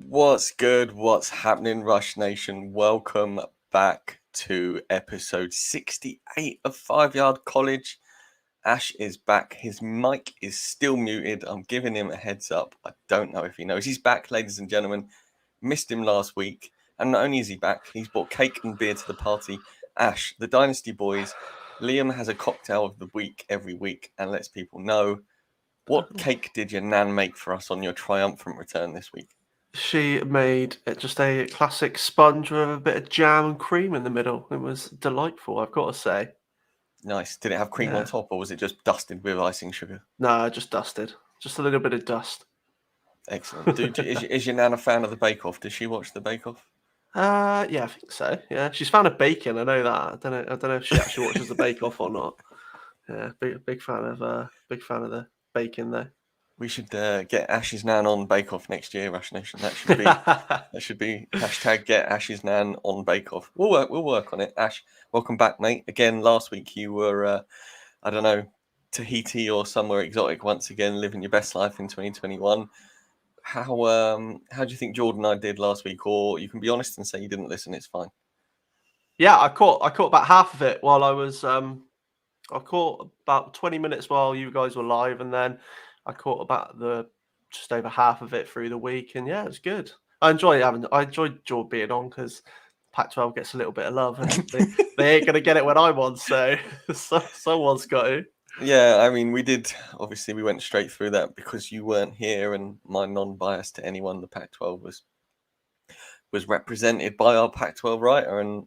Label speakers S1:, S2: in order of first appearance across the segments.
S1: What's good? What's happening, Rush Nation? Welcome back to episode 68 of 5 Yard College. Ash is back. His mic is still muted. I'm giving him a heads up. I don't know if he knows. He's back, ladies and gentlemen. Missed him last week. And not only is he back, he's brought cake and beer to the party. Ash, the Dynasty Boys. Liam has a cocktail of the week every week and lets people know. What cake did your nan make for us on your triumphant return this week?
S2: She made just a classic sponge with a bit of jam and cream in the middle. It was delightful, I've got to say.
S1: Nice. Did it have cream on top, or was it just dusted with icing sugar?
S2: No, just dusted. Just a little bit of dust.
S1: Excellent. Is your nan a fan of the Bake Off? Does she watch the Bake Off?
S2: Yeah, I think so. Yeah, she's fan of bacon. I know that. I don't know if she actually watches the Bake Off or not. Yeah, big fan of the bacon though.
S1: We should get Ash's nan on Bake Off next year, Rush Nation. That should be hashtag get Ash's nan on Bake Off. We'll work on it. Ash, welcome back, mate. Again, last week you were I don't know, Tahiti or somewhere exotic once again, living your best life in 2021. How do you think Jordan and I did last week? Or you can be honest and say you didn't listen. It's fine.
S2: Yeah, I caught about half of it while I was. I caught about 20 minutes while you guys were live, and then I caught about just over half of it through the week, and yeah, it was good. I enjoyed Jordan being on because Pac-12 gets a little bit of love, and they ain't gonna get it when I'm on, so someone's got to.
S1: Yeah, I mean, we went straight through that because you weren't here, and my non-bias to anyone, the Pac-12 was represented by our Pac-12 writer, and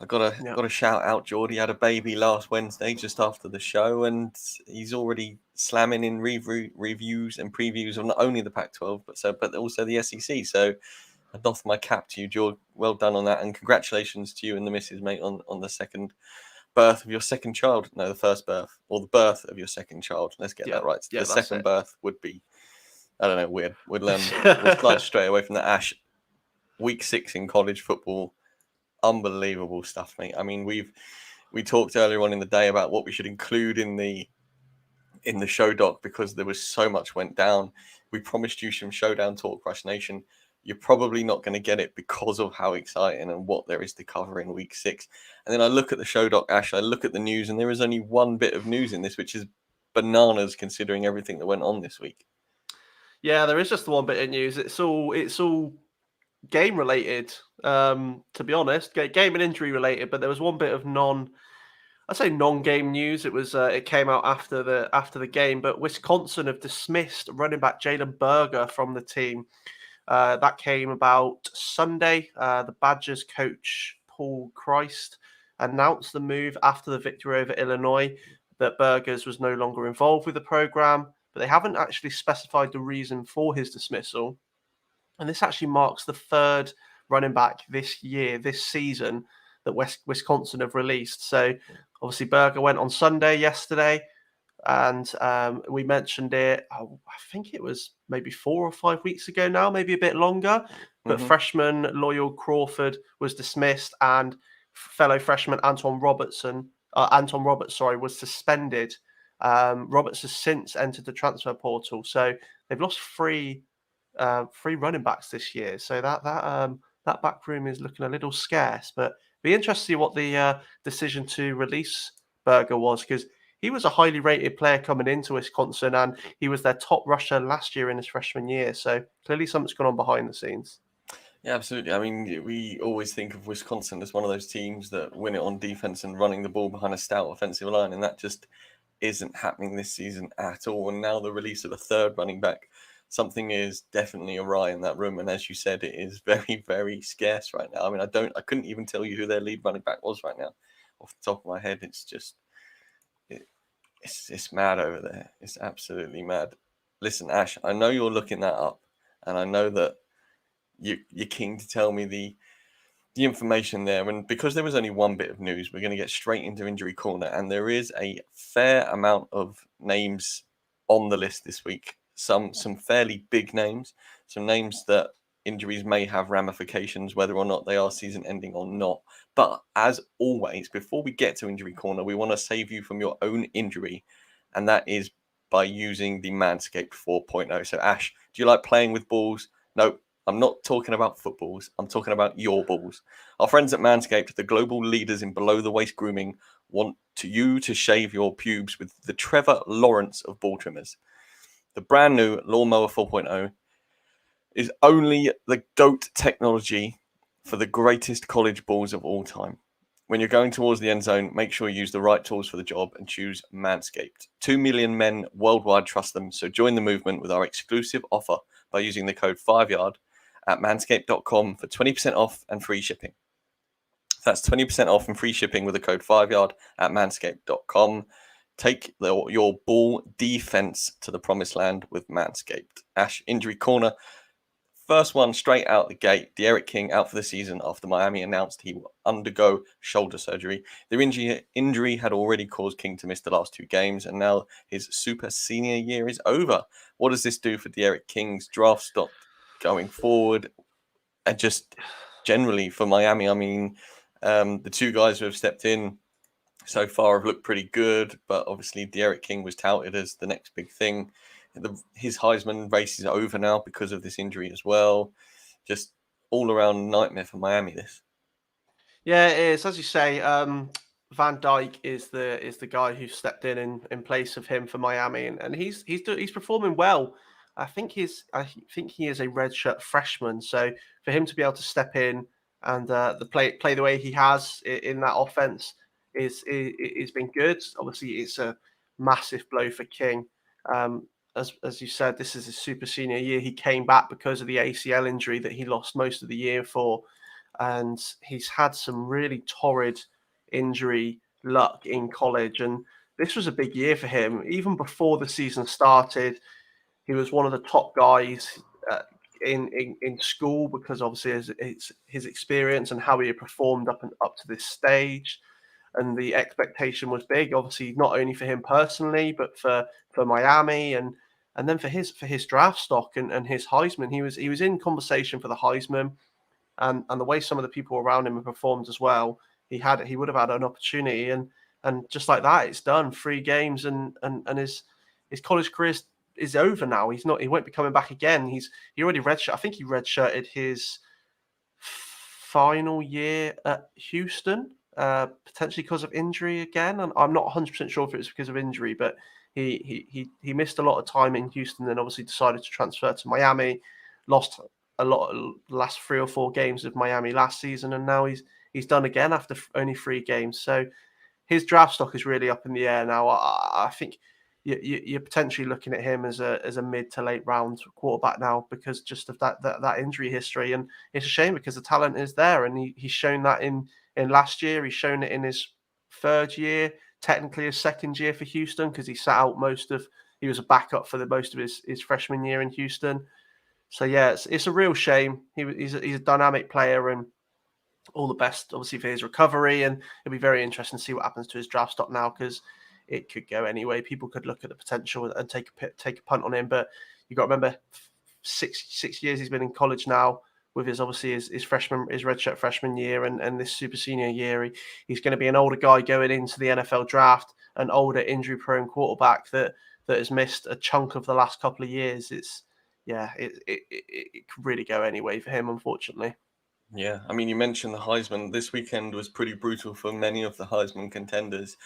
S1: I gotta shout out Geordie. Had a baby last Wednesday just after the show, and he's already slamming in reviews and previews of not only the Pac-12 but also the SEC. So I doff my cap to you, George. Well done on that, and congratulations to you and the missus, mate, on the second birth of your second child. No, the first birth, or the birth of your second child. Let's get that right. The second birth would be, I don't know, weird. We'll slide straight away from the Ash. Week 6 in college football. Unbelievable stuff, mate. I mean, we talked earlier on in the day about what we should include in the show doc because there was so much went down. We promised you some showdown talk, Rush Nation. You're probably not going to get it because of how exciting and what there is to cover in week 6. And then I look at the show doc, Ash, I look at the news, and there is only one bit of news in this, which is bananas considering everything that went on this week.
S2: Yeah, there is just the one bit of news. It's all game related, to be honest, game and injury related. But there was one bit of non-game news. It was it came out after the game. But Wisconsin have dismissed running back Jalen Berger from the team. That came about Sunday. The Badgers coach Paul Christ announced the move after the victory over Illinois that Berger's was no longer involved with the program, but they haven't actually specified the reason for his dismissal. And this actually marks the third running back this season, that Wisconsin have released. So obviously Berger went on Sunday yesterday, and we mentioned it, I think it was maybe 4 or 5 weeks ago now, maybe a bit longer. But freshman Loyal Crawford was dismissed, and fellow freshman Anton Roberts, was suspended. Roberts has since entered the transfer portal, so they've lost three running backs this year. So that back room is looking a little scarce. But be interested to see what the decision to release Berger was, because he was a highly rated player coming into Wisconsin, and he was their top rusher last year in his freshman year. So clearly something's gone on behind the scenes.
S1: Yeah, absolutely. I mean, we always think of Wisconsin as one of those teams that win it on defense and running the ball behind a stout offensive line, and that just isn't happening this season at all. And now the release of a third running back, something is definitely awry in that room. And as you said, it is very, very scarce right now. I mean, I couldn't even tell you who their lead running back was right now off the top of my head. It's just, it's mad over there. It's absolutely mad. Listen, Ash, I know you're looking that up, and I know that you're keen to tell me the information there. And because there was only one bit of news, we're going to get straight into injury corner. And there is a fair amount of names on the list this week. some fairly big names, some names that injuries may have ramifications, whether or not they are season ending or not. But as always, before we get to Injury Corner, we want to save you from your own injury, and that is by using the Manscaped 4.0. So, Ash, do you like playing with balls? No, I'm not talking about footballs. I'm talking about your balls. Our friends at Manscaped, the global leaders in below-the-waist grooming, want you to shave your pubes with the Trevor Lawrence of ball trimmers. The brand new Lawnmower 4.0 is only the GOAT technology for the greatest college balls of all time. When you're going towards the end zone, make sure you use the right tools for the job and choose Manscaped. 2 million men worldwide trust them, so join the movement with our exclusive offer by using the code 5yard at manscaped.com for 20% off and free shipping. That's 20% off and free shipping with the code 5yard at manscaped.com. Take your ball defense to the promised land with Manscaped. Ash, Injury Corner. First one straight out the gate. D'Eriq King out for the season after Miami announced he will undergo shoulder surgery. The injury had already caused King to miss the last 2 games, and now his super senior year is over. What does this do for D'Eriq King's draft stock going forward? And just generally for Miami, I mean, the 2 guys who have stepped in so far have looked pretty good, but obviously D'Eriq King was touted as the next big thing. His Heisman race is over now because of this injury as well. Just all around nightmare for Miami. This.
S2: Yeah, it is. As you say, Van Dyke is the guy who stepped in place of him for Miami, and he's performing well. I think he is a redshirt freshman, so for him to be able to step in and play the way he has in that offense is been good. Obviously, it's a massive blow for King. As you said, this is his super senior year. He came back because of the ACL injury that he lost most of the year for. And he's had some really torrid injury luck in college. And this was a big year for him. Even before the season started, he was one of the top guys in school because obviously his experience and how he had performed up to this stage. And the expectation was big, obviously not only for him personally, but for Miami and then for his draft stock and his Heisman. He was in conversation for the Heisman. And the way some of the people around him have performed as well, he would have had an opportunity, and just like that, it's done. 3 games, and his college career is over now. He won't be coming back again. He already redshirted. I think he redshirted his final year at Houston, potentially because of injury again. And I'm not 100% sure if it was because of injury, but he missed a lot of time in Houston, and obviously decided to transfer to Miami. Lost a lot of the last 3 or 4 games of Miami last season, and now he's done again after only 3 games. So his draft stock is really up in the air now. I think you're potentially looking at him as a mid to late round quarterback now because just of that injury history. And it's a shame because the talent is there, and he's shown that in last year. He's shown it in his 3rd year, technically his 2nd year for Houston because he sat out he was a backup for most of his freshman year in Houston. So yeah, it's a real shame. He's a dynamic player, and all the best, obviously, for his recovery. And it'll be very interesting to see what happens to his draft stock now because it could go anyway. People could look at the potential and take a punt on him, but you got to remember 6 years he's been in college now with his redshirt freshman year and this super senior year. He's going to be an older guy going into the NFL draft, an older injury-prone quarterback that has missed a chunk of the last couple of years. It could really go anyway for him, unfortunately.
S1: Yeah, I mean, you mentioned the Heisman. This weekend was pretty brutal for many of the Heisman contenders.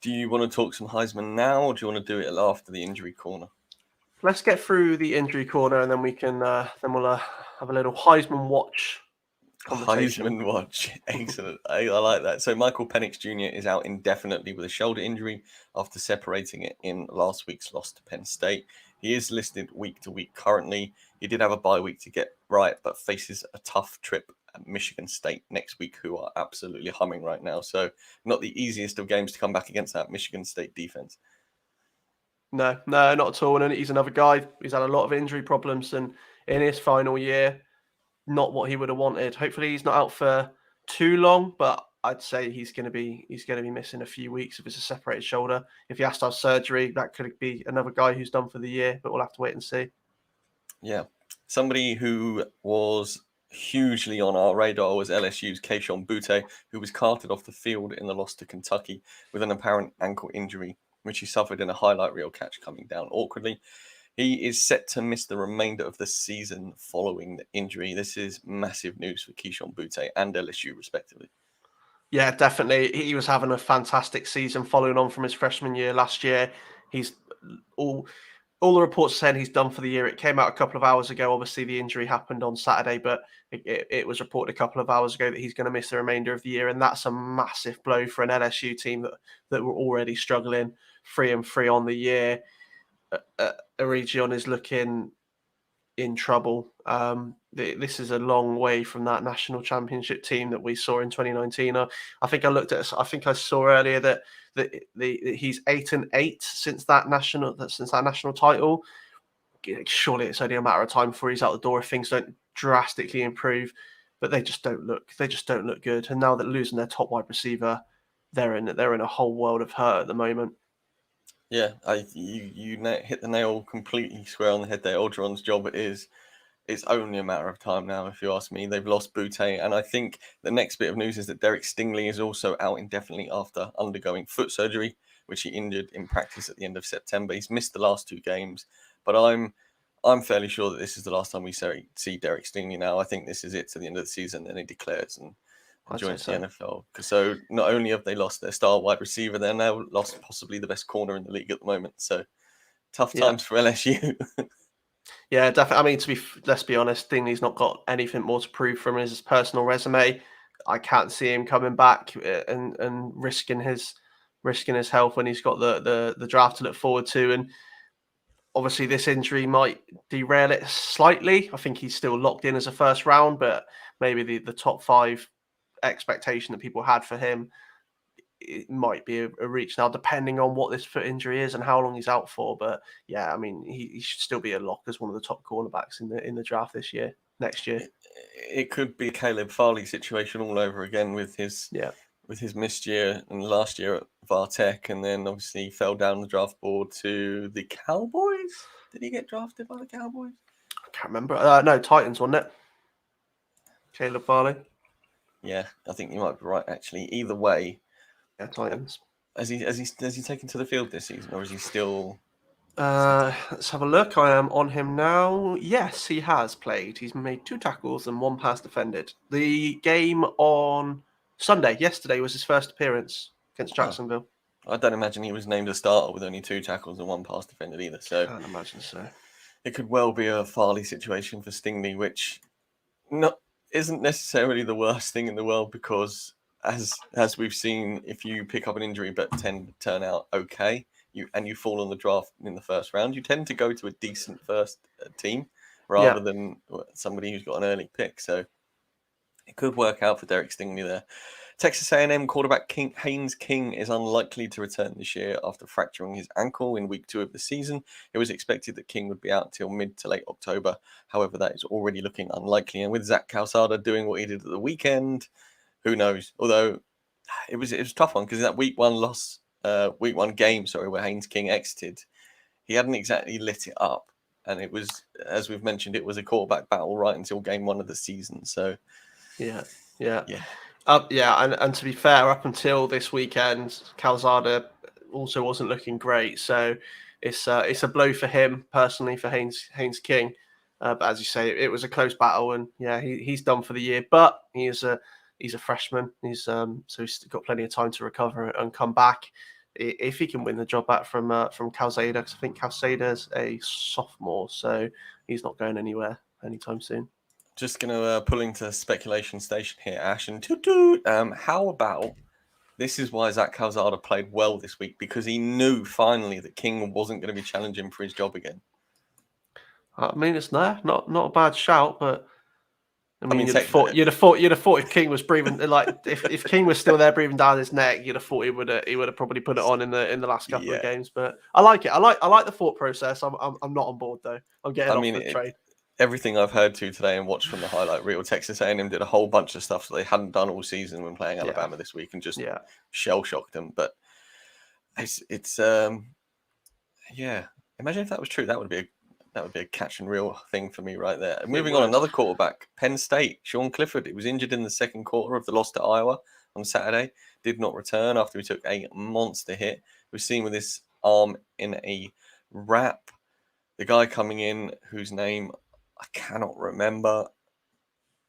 S1: Do you want to talk some Heisman now, or do you want to do it after the Injury Corner?
S2: Let's get through the Injury Corner, and then we'll have a little Heisman watch conversation.
S1: Heisman watch. Excellent. I like that. So Michael Penix Jr. is out indefinitely with a shoulder injury after separating it in last week's loss to Penn State. He is listed week to week currently. He did have a bye week to get right, but faces a tough trip at Michigan State next week, who are absolutely humming right now. So not the easiest of games to come back against that Michigan State defense.
S2: No, not at all. And he's another guy. He's had a lot of injury problems, and in his final year, not what he would have wanted. Hopefully, he's not out for too long, but I'd say he's going to be missing a few weeks if it's a separated shoulder. If he has to have surgery, that could be another guy who's done for the year, but we'll have to wait and see.
S1: Yeah. Somebody who was hugely on our radar was LSU's Keishon Butte, who was carted off the field in the loss to Kentucky with an apparent ankle injury, which he suffered in a highlight reel catch coming down awkwardly. He is set to miss the remainder of the season following the injury. This is massive news for Keishon Butte and LSU, respectively.
S2: Yeah, definitely. He was having a fantastic season following on from his freshman year last year. He's all the reports saying he's done for the year. It came out a couple of hours ago. Obviously, the injury happened on Saturday, but it was reported a couple of hours ago that he's going to miss the remainder of the year, and that's a massive blow for an LSU team that were already struggling 3-3 on the year. Region is looking in trouble. This is a long way from that national championship team that we saw in 2019. I think I saw earlier that he's 8-8 since that national title. Surely it's only a matter of time before he's out the door if things don't drastically improve. But they just don't look good. And now that losing their top wide receiver, they're in a whole world of hurt at the moment.
S1: Yeah, you hit the nail completely square on the head there. Orgeron's job it's only a matter of time now, if you ask me. They've lost Butte, and I think the next bit of news is that Derek Stingley is also out indefinitely after undergoing foot surgery, which he injured in practice at the end of September. He's missed the last 2 games, but I'm fairly sure that this is the last time we see Derek Stingley now. I think this is it to the end of the season, then he declares and joins the NFL. So not only have they lost their star wide receiver, they're now lost possibly the best corner in the league at the moment. So tough times for LSU.
S2: Yeah, definitely. I mean, let's be honest, Stingley's not got anything more to prove from his personal resume. I can't see him coming back and risking his health when he's got the draft to look forward to. And obviously, this injury might derail it slightly. I think he's still locked in as a first round, but maybe the top 5 expectation that people had for him, it might be a reach now, depending on what this foot injury is and how long he's out for. But yeah, I mean, he should still be a lock as one of the top cornerbacks in the draft next year.
S1: It could be a Caleb Farley situation all over again with his missed year and last year at Vartech, and then obviously he fell down the draft board to the Cowboys. Did he get drafted by the Cowboys?
S2: I can't remember. No, Titans, wasn't it? Caleb Farley.
S1: Yeah, I think you might be right. Actually, either way,
S2: yeah, Titans.
S1: Has he taken to the field this season, or is he still?
S2: Let's have a look. I am on him now. Yes, he has played. He's made 2 tackles and 1 pass defended. The game on Sunday, yesterday, was his first appearance against Jacksonville.
S1: I don't imagine he was named a starter with only 2 tackles and 1 pass defended either. So
S2: I can't imagine so.
S1: It could well be a Farley situation for Stingley, which isn't necessarily the worst thing in the world, because as we've seen, if you pick up an injury but tend to turn out okay, you fall on the draft in the first round, you tend to go to a decent first team rather than somebody who's got an early pick. So it could work out for Derek Stingley there. Texas A&M quarterback Haynes King is unlikely to return this year after fracturing his ankle in week 2 of the season. It was expected that King would be out till mid to late October. However, that is already looking unlikely. And with Zach Calzada doing what he did at the weekend, who knows? Although it was a tough one, because that week 1 game, where Haynes King exited, he hadn't exactly lit it up. And it was, as we've mentioned, it was a quarterback battle right until game 1 of the season. So
S2: yeah. And to be fair, up until this weekend, Calzada also wasn't looking great. So it's a blow for him personally, for Haynes King. But as you say, it was a close battle, and he's done for the year. But he's a freshman. So he's got plenty of time to recover and come back if he can win the job back from Calzada. Because I think Calzada's a sophomore, so he's not going anywhere anytime soon.
S1: Just going to pull into speculation station here, Ash, and how about, this is why Zach Calzada played well this week, because he knew finally that King wasn't going to be challenging for his job again.
S2: I mean, it's not a bad shout, but I mean, you'd have thought if King was breathing, like if King was still there breathing down his neck, you'd have thought he would have probably put it on in the last couple of games. But I like it. I like the thought process. I'm not on board though. I'm getting off the train.
S1: everything I've heard to today and watched from the highlight reel, Texas A&M did a whole bunch of stuff that they hadn't done all season when playing Alabama this week, and just shell shocked them. But it's yeah. Imagine if that was true. That would be a catch and reel thing for me right there. Moving on, another quarterback, Penn State, Sean Clifford. He was injured in the second quarter of the loss to Iowa on Saturday. Did not return after he took a monster hit. We've seen with his arm in a wrap. The guy coming in, whose name I cannot remember.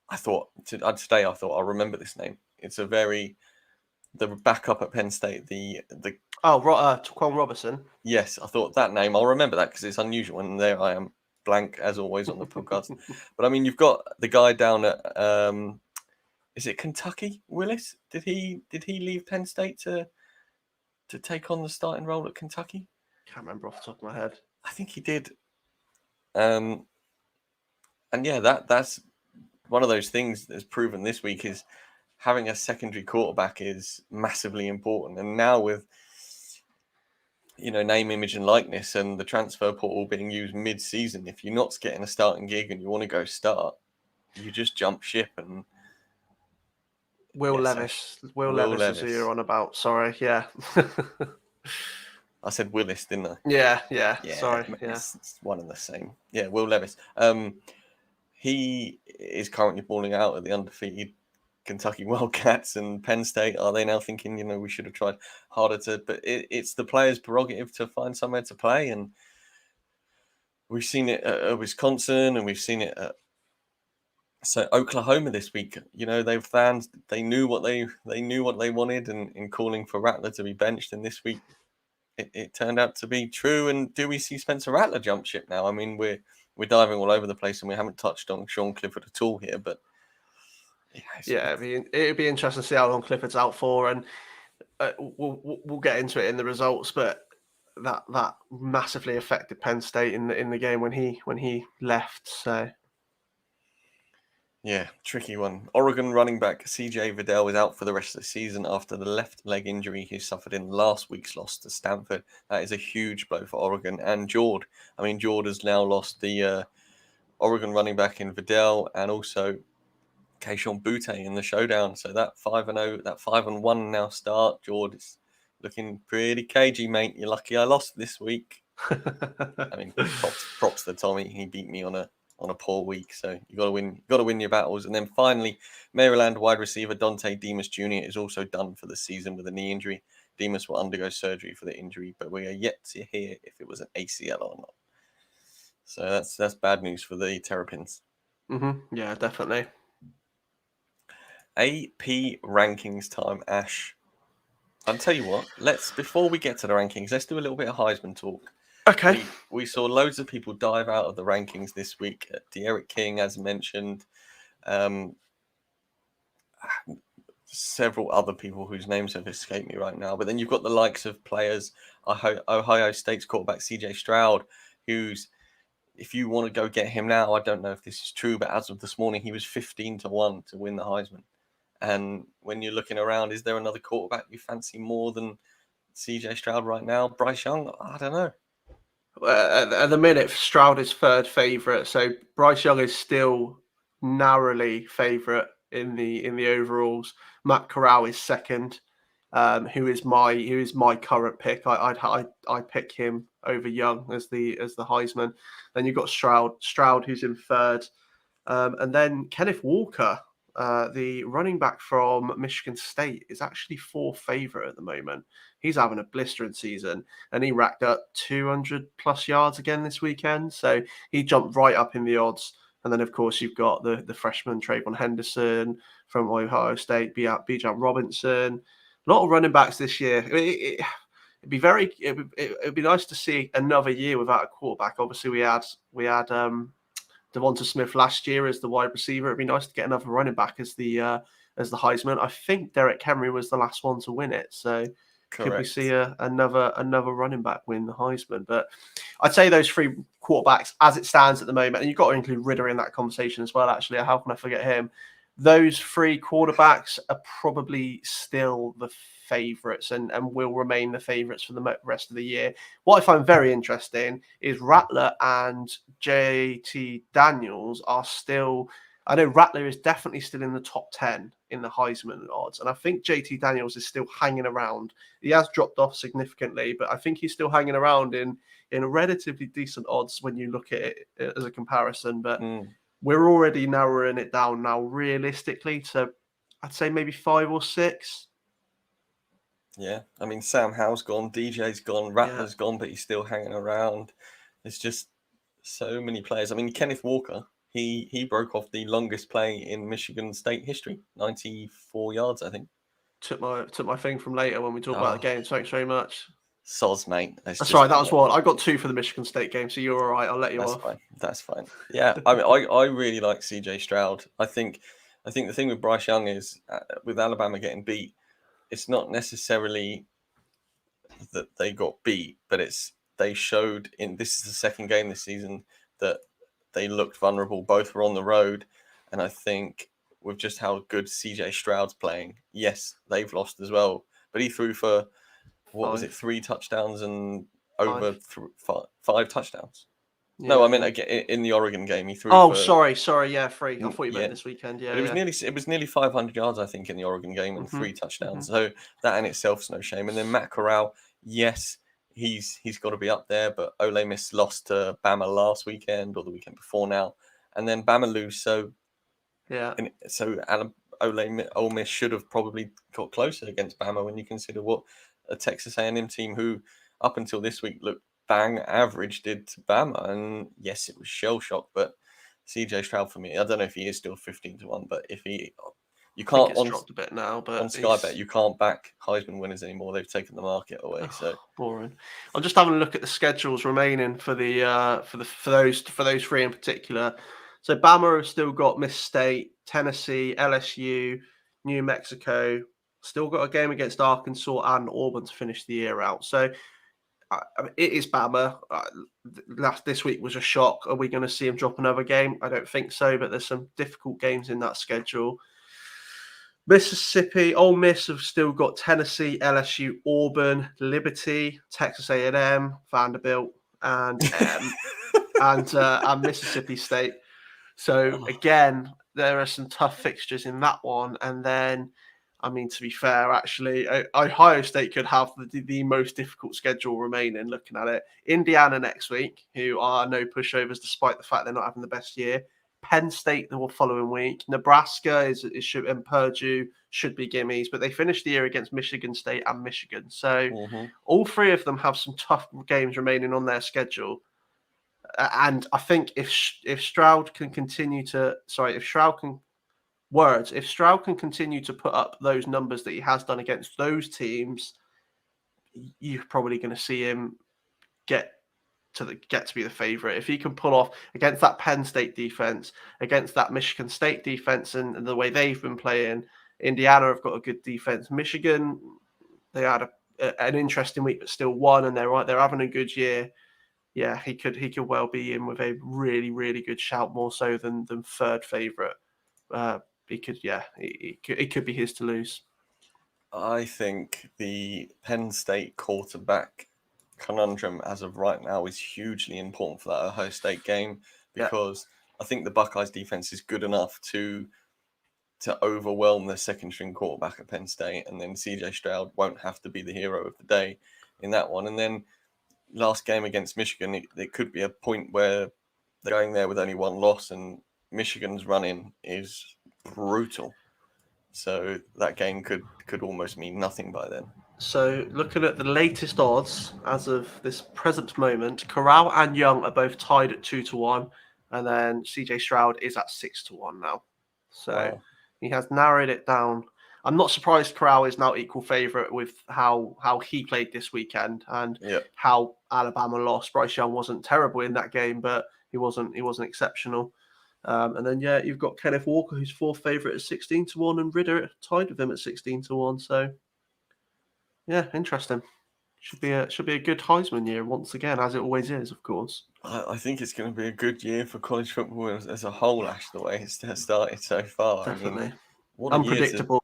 S1: I thought I'll remember this name. It's the backup at Penn State.
S2: Taquan Robertson.
S1: Yes, I thought that name. I'll remember that because it's unusual. And there I am, blank as always on the podcast. But I mean, you've got the guy down at is it Kentucky? Willis? Did he leave Penn State to take on the starting role at Kentucky?
S2: Can't remember off the top of my head.
S1: I think he did. And yeah, that's one of those things that's proven this week is having a secondary quarterback is massively important. And now with name, image, and likeness, and the transfer portal being used mid-season, if you're not getting a starting gig and you want to go start, you just jump ship. And
S2: Will Levis is who you're on about. Sorry, yeah.
S1: I said Willis, didn't I?
S2: Yeah. Sorry,
S1: it's one and the same. Yeah, Will Levis. He is currently balling out at the undefeated Kentucky Wildcats, and Penn State. Are they now thinking, we should have tried harder but it's the player's prerogative to find somewhere to play, and we've seen it at Wisconsin, and we've seen it at Oklahoma this week. They knew what they wanted, and in calling for Rattler to be benched, and this week it turned out to be true. And do we see Spencer Rattler jump ship now? I mean, we're diving all over the place, and we haven't touched on Sean Clifford at all here, but
S2: it'd be interesting to see how long Clifford's out for, and we'll get into it in the results. But that massively affected Penn State in the game when he left. So
S1: yeah, tricky one. Oregon running back CJ Vidal is out for the rest of the season after the left leg injury he suffered in last week's loss to Stanford. That is a huge blow for Oregon and Jord. I mean, Jord has now lost the Oregon running back in Vidal, and also Keishon Butte in the showdown. So that 5-0, that 5-1 now start. Jord is looking pretty cagey, mate. You're lucky I lost this week. I mean, props to Tommy. He beat me on a poor week. So you got to win your battles. And then finally, Maryland wide receiver Dante Demas Jr. is also done for the season with a knee injury. Demas will undergo surgery for the injury, but we are yet to hear if it was an ACL or not. So that's bad news for the Terrapins.
S2: Mm-hmm. Yeah, definitely.
S1: AP rankings time, Ash. I'll tell you what, before we get to the rankings, let's do a little bit of Heisman talk.
S2: Okay.
S1: We saw loads of people dive out of the rankings this week. De'Eric King, as mentioned. Several other people whose names have escaped me right now. But then you've got the likes of players, Ohio State's quarterback CJ Stroud, who's, if you want to go get him now, I don't know if this is true, but as of this morning, he was 15-1 to win the Heisman. And when you're looking around, is there another quarterback you fancy more than CJ Stroud right now? Bryce Young? I don't know.
S2: At the minute, Stroud is third favourite, so Bryce Young is still narrowly favourite in the overalls. Matt Corral is second, who is my current pick. I pick him over Young as the Heisman. Then you've got Stroud who's in third, and then Kenneth Walker, the running back from Michigan State, is actually fourth favourite at the moment. He's having a blistering season, and he racked up 200 plus yards again this weekend. So he jumped right up in the odds. And then, of course, you've got the freshman Trayvon Henderson from Ohio State, Bijan Robinson. A lot of running backs this year. It'd be nice to see another year without a quarterback. Obviously, we had Devonta Smith last year as the wide receiver. It'd be nice to get another running back as the Heisman. I think Derrick Henry was the last one to win it. So
S1: correct.
S2: Could we see another running back win the Heisman? But I'd say those three quarterbacks, as it stands at the moment, and you've got to include Ridder in that conversation as well. Actually, how can I forget him? those three quarterbacks are probably still the favourites and will remain the favourites for the rest of the year. What I find very interesting is Rattler and JT Daniels are still. I know Rattler is definitely still in the top 10 in the Heisman odds, and I think JT Daniels is still hanging around. He has dropped off significantly, but I think he's still hanging around in relatively decent odds when you look at it as a comparison. But we're already narrowing it down now realistically to, I'd say maybe 5 or 6.
S1: Yeah, I mean, Sam Howell's gone, DJ's gone, Rattler's gone, but he's still hanging around. There's just so many players. I mean, Kenneth Walker, he broke off the longest play in Michigan State history, 94 yards, I think.
S2: Took my thing from later when we talk about the game. Thanks very much.
S1: Soz, mate.
S2: That's right. That was one. I got 2 for the Michigan State game, so you're all right. I'll let you off.
S1: That's fine. Yeah, I mean, I really like CJ Stroud. I think the thing with Bryce Young is with Alabama getting beat, it's not necessarily that they got beat, but they showed this is the second game this season that they looked vulnerable. Both were on the road, and I think with just how good CJ Stroud's playing, yes, they've lost as well, but he threw for was it 3 touchdowns and over 5 touchdowns? Yeah. No, I mean again in the Oregon game he threw.
S2: Sorry, yeah, 3. I thought you meant this weekend. Yeah,
S1: but it was nearly 500 yards I think in the Oregon game and 3 touchdowns. So that in itself's no shame. And then Matt Corral, yes, he's got to be up there, but Ole Miss lost to Bama last weekend or the weekend before now, and then Bama lose. So
S2: yeah,
S1: and so Ole Miss should have probably got closer against Bama when you consider what a Texas A&M team who up until this week looked bang average did to Bama. And yes, it was shell shock, but CJ Stroud for me, I don't know if he is still 15-1, but if you can't,
S2: it's dropped a bit now, but
S1: on Sky Bet you can't back Heisman winners anymore. They've taken the market away. So
S2: boring. I'm just having a look at the schedules remaining for those 3 in particular. So Bama have still got Miss State, Tennessee, LSU, New Mexico. Still got a game against Arkansas and Auburn to finish the year out. So it is Bama. This week was a shock. Are we going to see him drop another game? I don't think so, but there's some difficult games in that schedule. Mississippi, Ole Miss have still got Tennessee, LSU, Auburn, Liberty, Texas A&M, Vanderbilt, and Mississippi State. So again, there are some tough fixtures in that one. And then, I mean, to be fair, actually, Ohio State could have the most difficult schedule remaining looking at it. Indiana next week, who are no pushovers despite the fact they're not having the best year. Penn State the following week. Nebraska and Purdue should be gimmies, but they finished the year against Michigan State and Michigan. So all 3 of them have some tough games remaining on their schedule. And I think if Stroud can continue to if Stroud can continue to put up those numbers that he has done against those teams, you're probably going to see him get to be the favorite. If he can pull off against that Penn State defense, against that Michigan State defense, and the way they've been playing, Indiana have got a good defense. Michigan, they had an interesting week, but still won, and they're having a good year. Yeah, he could well be in with a really, really good shout, more so than 3rd favorite. It could be his to lose.
S1: I think the Penn State quarterback conundrum as of right now is hugely important for that Ohio State game because I think the Buckeyes defense is good enough to overwhelm their second string quarterback at Penn State, and then CJ Stroud won't have to be the hero of the day in that one. And then last game against Michigan, it could be a point where they're going there with only 1 loss, and Michigan's run-in is brutal. So that game could almost mean nothing by then.
S2: So looking at the latest odds as of this present moment, Corral and Young are both tied at 2-1, and then CJ Stroud is at 6-1 now. So he has narrowed it down. I'm not surprised Corral is now equal favourite with how he played this weekend and how Alabama lost. Bryce Young wasn't terrible in that game, but he wasn't exceptional. And then you've got Kenneth Walker, who's 4th favourite at 16-1, and Ridder tied with him at 16-1. So yeah, interesting. Should be a good Heisman year once again, as it always is, of course.
S1: I think it's going to be a good year for college football as a whole, Ash, the way it's started so far. I mean,
S2: Definitely
S1: what a year to,
S2: unpredictable.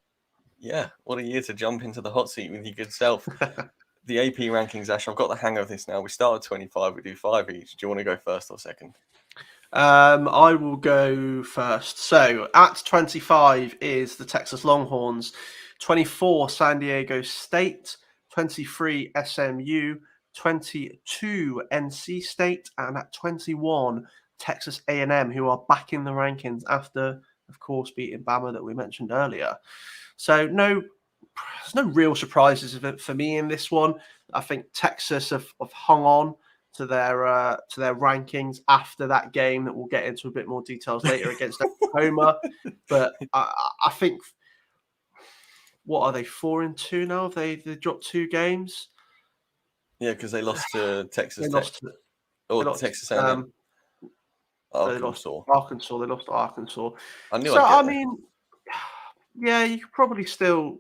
S1: yeah, what a year to jump into the hot seat with your good self. The AP rankings, Ash, I've got the hang of this now. We start at 25, we do 5 each. Do you want to go first or second?
S2: I will go first. So at 25 is the Texas Longhorns, 24 San Diego State, 23 SMU, 22 NC State, and at 21 Texas A&M, who are back in the rankings after, of course, beating Bama that we mentioned earlier. So there's no real surprises for me in this one. I think Texas have hung on to their rankings after that game that we'll get into a bit more details later against Oklahoma. But I think, what are they, 4-2 now? Have they dropped 2 games?
S1: Yeah, because they lost to Texas
S2: They
S1: Tech
S2: lost.
S1: or
S2: They lost.
S1: Texas A&M.
S2: They lost
S1: Arkansas.
S2: Arkansas. They lost to Arkansas.
S1: I knew
S2: So
S1: I'd
S2: I
S1: get there.
S2: mean, yeah, you could probably still.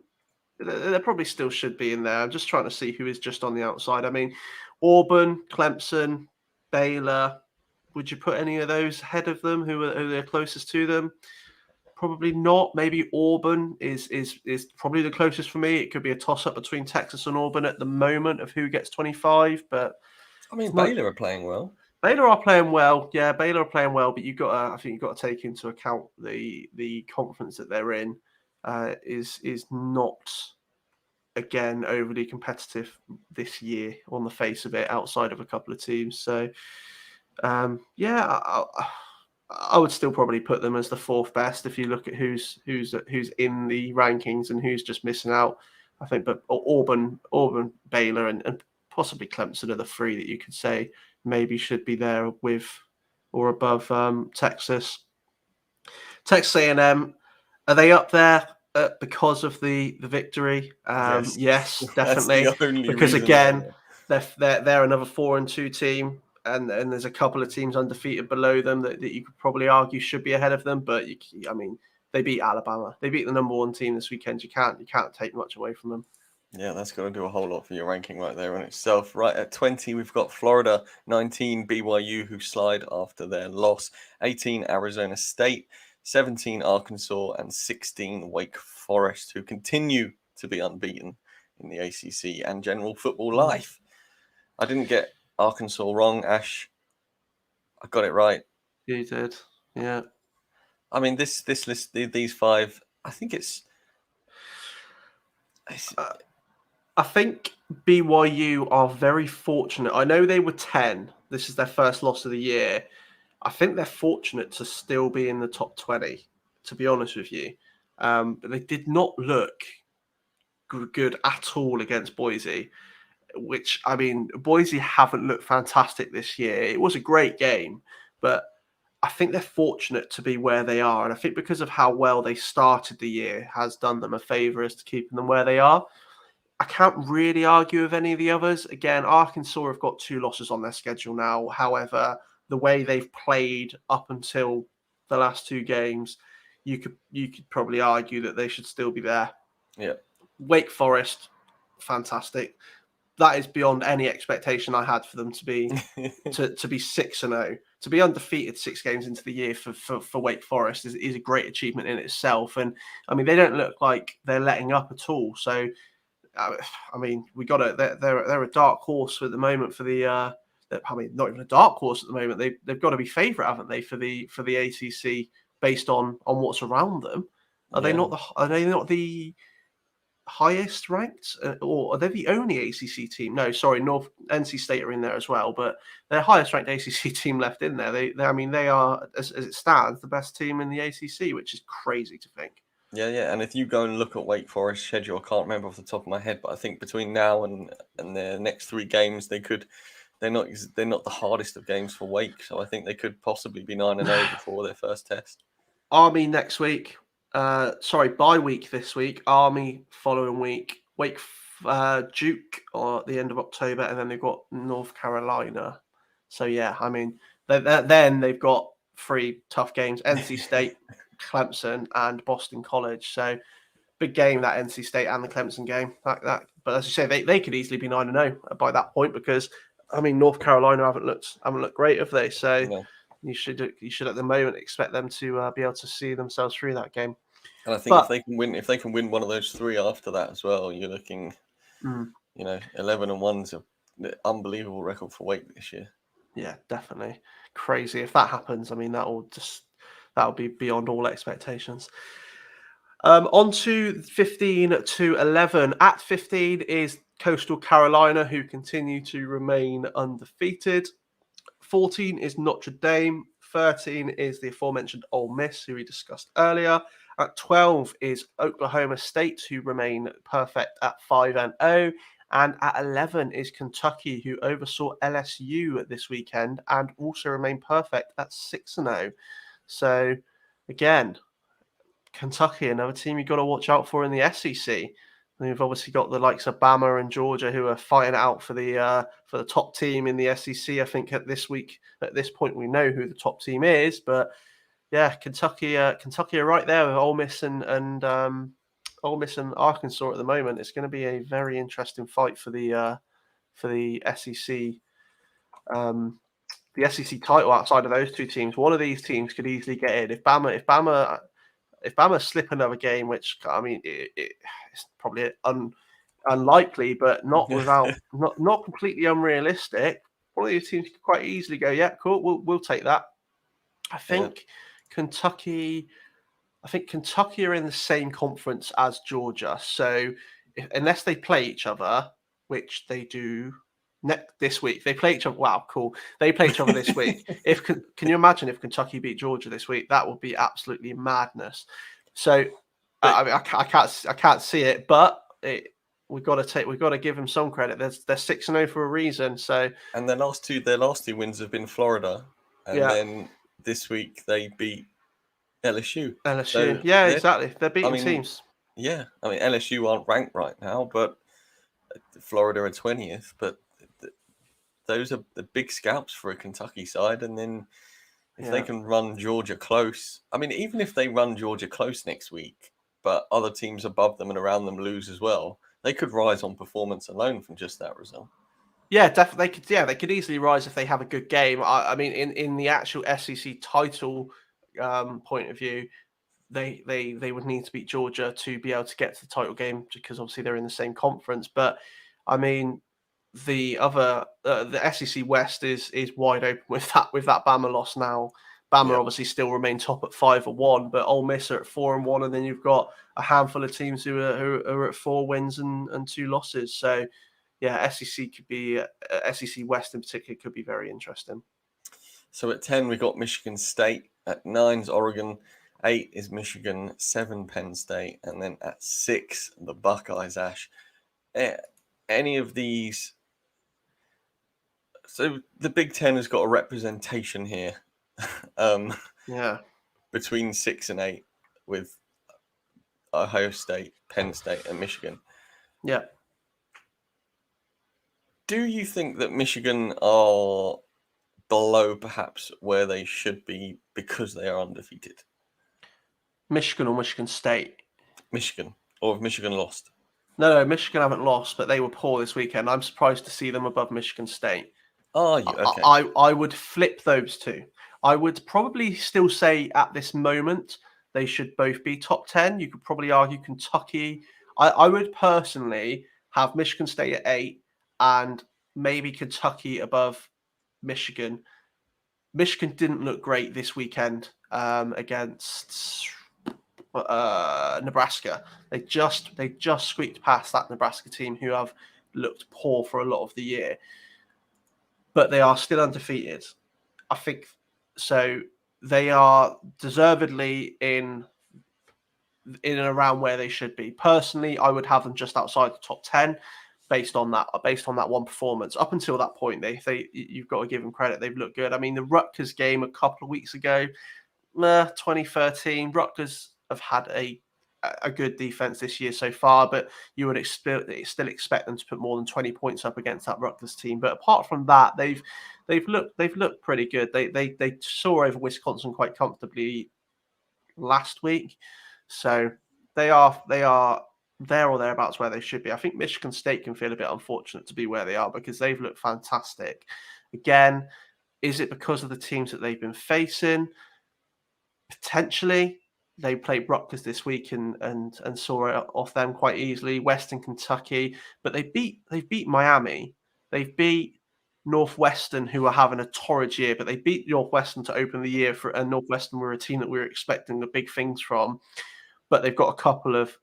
S2: There probably still should be in there. I'm just trying to see who is just on the outside. I mean, Auburn, Clemson, Baylor. Would you put any of those ahead of them? Who are closest to them? Probably not. Maybe Auburn is probably the closest for me. It could be a toss up between Texas and Auburn at the moment of who gets 25. But
S1: I mean,
S2: it's not.
S1: Baylor are playing well.
S2: Baylor are playing well. Yeah, Baylor are playing well. But I think you've got to take into account the conference that they're in is not, again, overly competitive this year on the face of it, outside of a couple of teams. So yeah, I would still probably put them as the 4th best if you look at who's in the rankings and who's just missing out. I think, but Auburn, Baylor, and possibly Clemson are the 3 that you could say maybe should be there with or above Texas. Texas A&M, are they up there because of the victory?
S1: Yes.
S2: Yes,
S1: That's
S2: definitely.
S1: the only
S2: Because
S1: reason they're
S2: again,
S1: there.
S2: they're another 4-2 team, and there's a couple of teams undefeated below them that you could probably argue should be ahead of them. But I mean, they beat Alabama. They beat the number 1 team this weekend. You can't take much away from them.
S1: Yeah, that's going to do a whole lot for your ranking right there on itself. Right at 20, we've got Florida, 19 BYU, who slide after their loss, 18 Arizona State, 17 Arkansas, and 16 Wake Forest, who continue to be unbeaten in the ACC and general football life. I didn't get Arkansas wrong, Ash. I got it right.
S2: You did, yeah.
S1: I mean, this list, these 5, I think it's
S2: I think BYU are very fortunate. I know they were 10. This is their first loss of the year. I think they're fortunate to still be in the top 20, to be honest with you. But they did not look good at all against Boise, which, I mean, Boise haven't looked fantastic this year. It was a great game, but I think they're fortunate to be where they are. And I think because of how well they started the year has done them a favour as to keeping them where they are. I can't really argue with any of the others. Again, Arkansas have got 2 losses on their schedule now. However, the way they've played up until the last 2 games, you could probably argue that they should still be there.
S1: Yeah.
S2: Wake Forest, fantastic. That is beyond any expectation I had for them to be to be 6-0. To be undefeated 6 games into the year for Wake Forest is a great achievement in itself. And I mean, they don't look like they're letting up at all. So I mean, we got they're a dark horse at the moment for the. I mean, not even a dark horse at the moment. They've got to be favourite, haven't they, for the ACC based on what's around them? Are they not the highest ranked, or are they the only ACC team? No, sorry, North NC State are in there as well, but they're highest ranked ACC team left in there. I mean, they are, as it stands, the best team in the ACC, which is crazy to think.
S1: Yeah. And if you go and look at Wake Forest's schedule, I can't remember off the top of my head, but I think between now and their next 3 games, they're not the hardest of games for Wake. So I think they could possibly be 9-0 before their first test.
S2: Army next week. Bye week this week. Army following week. Wake Duke at the end of October, and then they've got North Carolina. So yeah, I mean, then they've got 3 tough games: NC State, Clemson, and Boston College. So big game, that NC State and the Clemson game. But as you say, they could easily be 9-0 by that point, because I mean, North Carolina haven't looked great, have they? So
S1: No.
S2: you should at the moment expect them to be able to see themselves through that game.
S1: And I think
S2: But
S1: if they can win one of those three after that as well, you're looking, 11-1's an unbelievable record for Wake this year.
S2: yeah, definitely crazy. If that happens, I mean, that'll be beyond all expectations. On to 15 to 11. At 15 is Coastal Carolina, who continue to remain undefeated. 14 is Notre Dame. 13 is the aforementioned Ole Miss, who we discussed earlier. At 12 is Oklahoma State, who remain perfect at 5-0. And at 11 is Kentucky, who oversaw LSU this weekend and also remain perfect at 6-0. So, again, Kentucky, another team you've got to watch out for in the SEC. And you've obviously got the likes of Bama and Georgia who are fighting out for the top team in the SEC. I think at this point, we know who the top team is. But yeah, Kentucky are right there with Ole Miss and Ole Miss and Arkansas at the moment. It's going to be a very interesting fight for the SEC. The SEC title outside of those two teams. One of these teams could easily get in if Bama slip another game, which I mean, it's probably unlikely, but not completely unrealistic. One of these teams could quite easily go, yeah, cool, we'll take that. I think Kentucky are in the same conference as Georgia, so unless they play each other, which they do this week, they play each other. Wow, cool! They play each other this week. Can you imagine if Kentucky beat Georgia this week? That would be absolutely madness. So, I mean, I can't see it, but we've got to give them some credit. They're 6-0 for a reason. So,
S1: and their last two wins have been Florida, and then this week they beat LSU. So
S2: yeah, exactly. They're beating teams.
S1: Yeah, I mean LSU aren't ranked right now, but Florida are 20th. But those are the big scalps for a Kentucky side, and then if they can run Georgia close, I mean, even if they run Georgia close next week, but other teams above them and around them lose as well, they could rise on performance alone from just that result.
S2: Yeah, definitely. They could easily rise if they have a good game. I mean, in the actual SEC title point of view, they would need to beat Georgia to be able to get to the title game because obviously they're in the same conference. But I mean, the SEC West is wide open with that Bama loss now. Bama obviously still remain top at 5-1, but Ole Miss are at 4-1, and then you've got a handful of teams who are at 4 wins and 2 losses. So yeah, SEC West in particular could be very interesting.
S1: So at 10 we got Michigan State, at 9 is Oregon, 8 is Michigan, 7 Penn State, and then at 6 the Buckeyes. Ash, any of these? So the Big Ten has got a representation here. Between 6 and 8 with Ohio State, Penn State, and Michigan.
S2: Yeah.
S1: Do you think that Michigan are below perhaps where they should be because they are undefeated?
S2: Michigan or Michigan State?
S1: Michigan. Or have Michigan lost?
S2: No, Michigan haven't lost, but they were poor this weekend. I'm surprised to see them above Michigan State.
S1: Are you? Okay.
S2: I would flip those two. I would probably still say at this moment they should both be top 10. You could probably argue Kentucky. I would personally have Michigan State at 8 and maybe Kentucky above Michigan. Michigan didn't look great this weekend against Nebraska. They just squeaked past that Nebraska team who have looked poor for a lot of the year, but they are still undefeated. I think so. They are deservedly in and around where they should be. Personally, I would have them just outside the top 10 based on that one performance. Up until that point, you've got to give them credit. They've looked good. I mean, the Rutgers game a couple of weeks ago, 2013, Rutgers have had a good defense this year so far, but you would still expect them to put more than 20 points up against that Rutgers team. But apart from that, they've looked pretty good. They saw over Wisconsin quite comfortably last week, so they are there or thereabouts where they should be. I think Michigan State can feel a bit unfortunate to be where they are because they've looked fantastic. Again, is it because of the teams that they've been facing? Potentially. They played Rutgers this week and saw it off them quite easily. Western Kentucky, but they've beat Miami. They've beat Northwestern, who are having a torrid year, but they beat Northwestern to open the year and Northwestern were a team that we were expecting the big things from. But they've got a couple of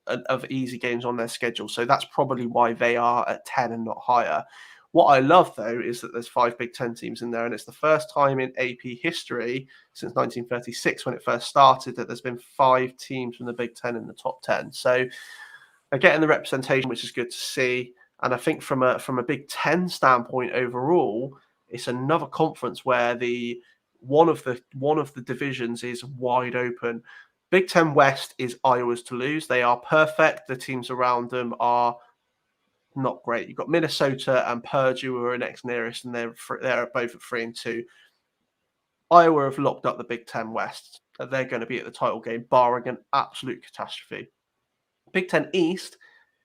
S2: easy games on their schedule, so that's probably why they are at 10 and not higher. What I love, though, is that there's 5 Big Ten teams in there, and it's the first time in AP history since 1936, when it first started, that there's been 5 teams from the Big Ten in the top 10. So they're getting the representation, which is good to see. And I think from a Big Ten standpoint overall, it's another conference where one of the divisions is wide open. Big Ten West is Iowa's to lose. They are perfect. The teams around them are not great. You've got Minnesota and Purdue who are next nearest, and they're both at 3-2. Iowa have locked up the Big Ten West. They're going to be at the title game, barring an absolute catastrophe. Big Ten East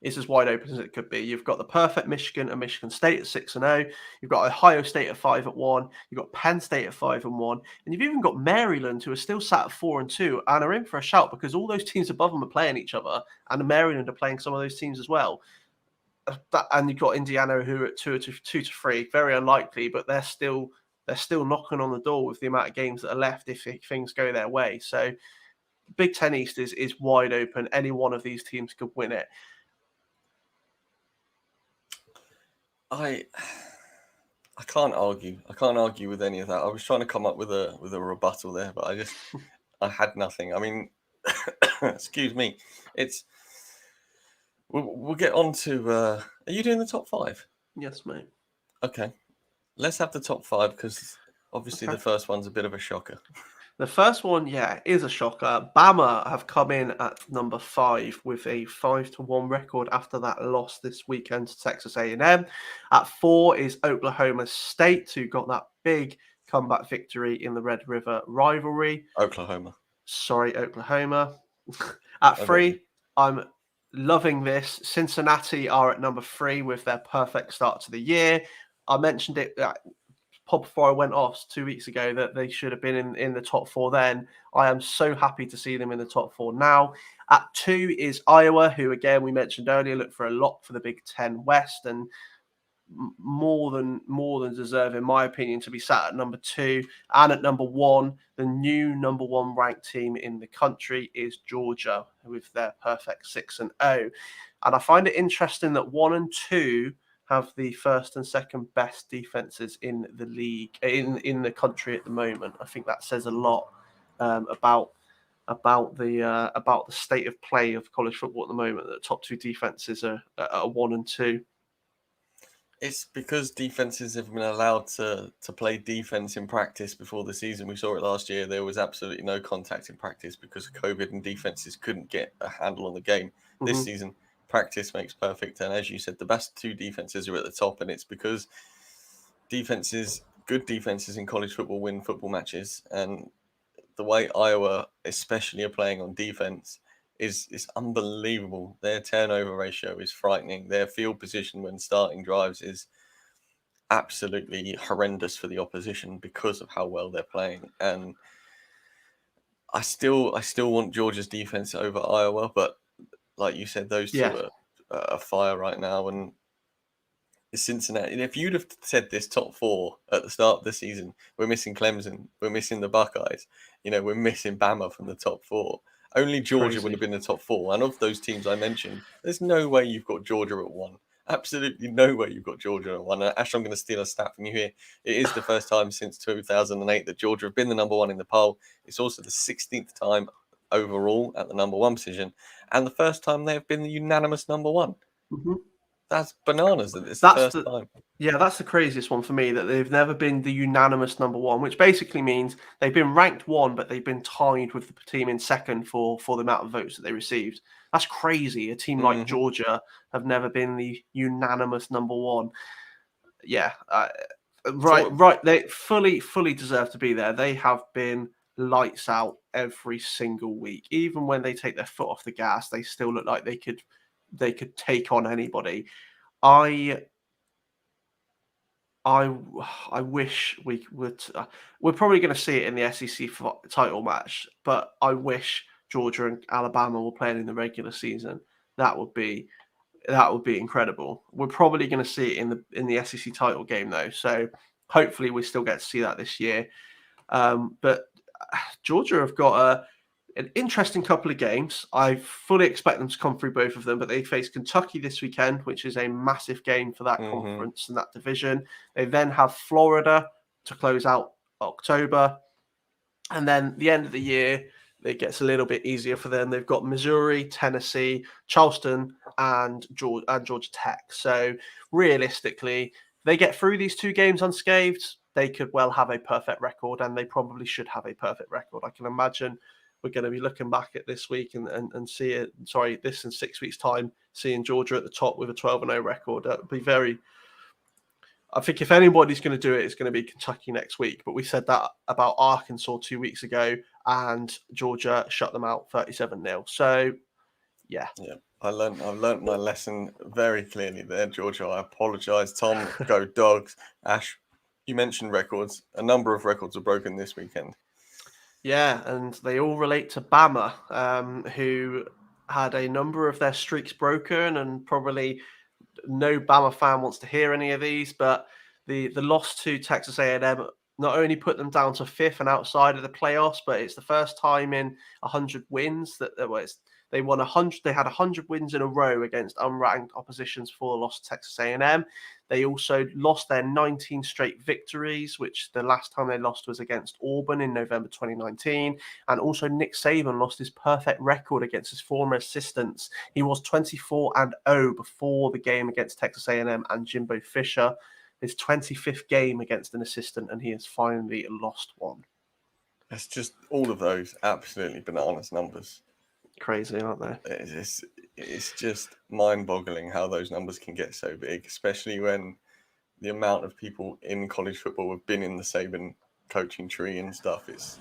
S2: is as wide open as it could be. You've got the perfect Michigan and Michigan State at 6-0. You've got Ohio State at 5-1. You've got Penn State at 5-1, and you've even got Maryland, who are still sat at 4-2 and are in for a shout because all those teams above them are playing each other, and Maryland are playing some of those teams as well. And you've got Indiana, who are at 2-3. Very unlikely, but they're still knocking on the door with the amount of games that are left if things go their way. So Big Ten East is wide open. Any one of these teams could win it.
S1: I can't argue. I can't argue with any of that. I was trying to come up with a rebuttal there, but I had nothing. I mean, excuse me. We'll get on to. Are you doing the top 5?
S2: Yes, mate.
S1: Okay, let's have the top 5 because obviously the first one's a bit of a shocker.
S2: The first one, is a shocker. Bama have come in at number 5 with a 5-1 record after that loss this weekend to Texas A&M. At 4 is Oklahoma State, who got that big comeback victory in the Red River rivalry.
S1: Oklahoma.
S2: At 3, I'm loving this. Cincinnati are at number 3 with their perfect start to the year. I mentioned it before I went off 2 weeks ago that they should have been in the top 4 then. I am so happy to see them in the top 4 now. At 2 is Iowa, who, again, we mentioned earlier, look for a lock for the Big Ten West and more than deserve, in my opinion, to be sat at number 2. And at number 1, the new number 1 ranked team in the country is Georgia with their perfect 6-0. And I find it interesting that 1 and 2 have the first and second best defenses in the league, in the country at the moment. I think that says a lot about the state of play of college football at the moment. The top 2 defenses are 1 and 2.
S1: It's because defenses have been allowed to play defense in practice before the season. We saw it last year. There was absolutely no contact in practice because of COVID, and defenses couldn't get a handle on the game. Mm-hmm. This season, practice makes perfect. And as you said, the best 2 defenses are at the top, and it's because good defenses in college football win football matches. And the way Iowa especially are playing on defense is unbelievable. Their turnover ratio is frightening. Their field position when starting drives is absolutely horrendous for the opposition because of how well they're playing. And I still want Georgia's defense over Iowa, but like you said, those two are fire right now. And Cincinnati, if you'd have said this top 4 at the start of the season, we're missing Clemson, we're missing the Buckeyes, we're missing Bama from the top 4. Only Georgia would have been the top 4. And of those teams I mentioned, there's no way you've got Georgia at 1. Absolutely no way you've got Georgia at 1. Ash, I'm going to steal a stat from you here. It is the first time since 2008 that Georgia have been the number 1 in the poll. It's also the 16th time overall at the number 1 position. And the first time they have been the unanimous number 1.
S2: Mm-hmm.
S1: That's bananas that it's the first time.
S2: Yeah, that's the craziest one for me, that they've never been the unanimous number 1, which basically means they've been ranked 1, but they've been tied with the team in second for the amount of votes that they received. That's crazy. A team like Georgia have never been the unanimous number 1. Yeah, right. They fully deserve to be there. They have been lights out every single week. Even when they take their foot off the gas, they still look like they could take on anybody. I wish we would. We're probably going to see it in the SEC title match, but I wish Georgia and Alabama were playing in the regular season. That would be incredible. We're probably going to see it in the SEC title game though, so hopefully we still get to see that this year. But Georgia have got an interesting couple of games. I fully expect them to come through both of them, but they face Kentucky this weekend, which is a massive game for that conference and that division. They then have Florida to close out October. And then the end of the year, it gets a little bit easier for them. They've got Missouri, Tennessee, Charleston, and Georgia Tech. So realistically, they get through these two games unscathed, they could well have a perfect record, and they probably should have a perfect record. I can imagine we're going to be looking back at this week and see it. Sorry, this in 6 weeks' time, seeing Georgia at the top with a 12-0 record. That would be very. I think if anybody's going to do it, it's going to be Kentucky next week. But we said that about Arkansas 2 weeks ago, and Georgia shut them out 37-0. So, yeah.
S1: I've learned my lesson very clearly there, Georgia. I apologise. Tom, go Dogs. Ash, you mentioned records. A number of records were broken this weekend.
S2: Yeah, and they all relate to Bama, who had a number of their streaks broken, and probably no Bama fan wants to hear any of these, but the loss to Texas A&M not only put them down to 5th and outside of the playoffs, but it's the first time in 100 wins that they won 100. They had 100 wins in a row against unranked oppositions before the loss to Texas A&M. They also lost their 19 straight victories, which the last time they lost was against Auburn in November 2019. And also Nick Saban lost his perfect record against his former assistants. He was 24-0 before the game against Texas A&M and Jimbo Fisher. His 25th game against an assistant, and he has finally lost one.
S1: It's just all of those absolutely bananas numbers.
S2: Crazy, aren't they?
S1: It's just mind-boggling how those numbers can get so big, especially when the amount of people in college football have been in the Saban coaching tree and stuff. It's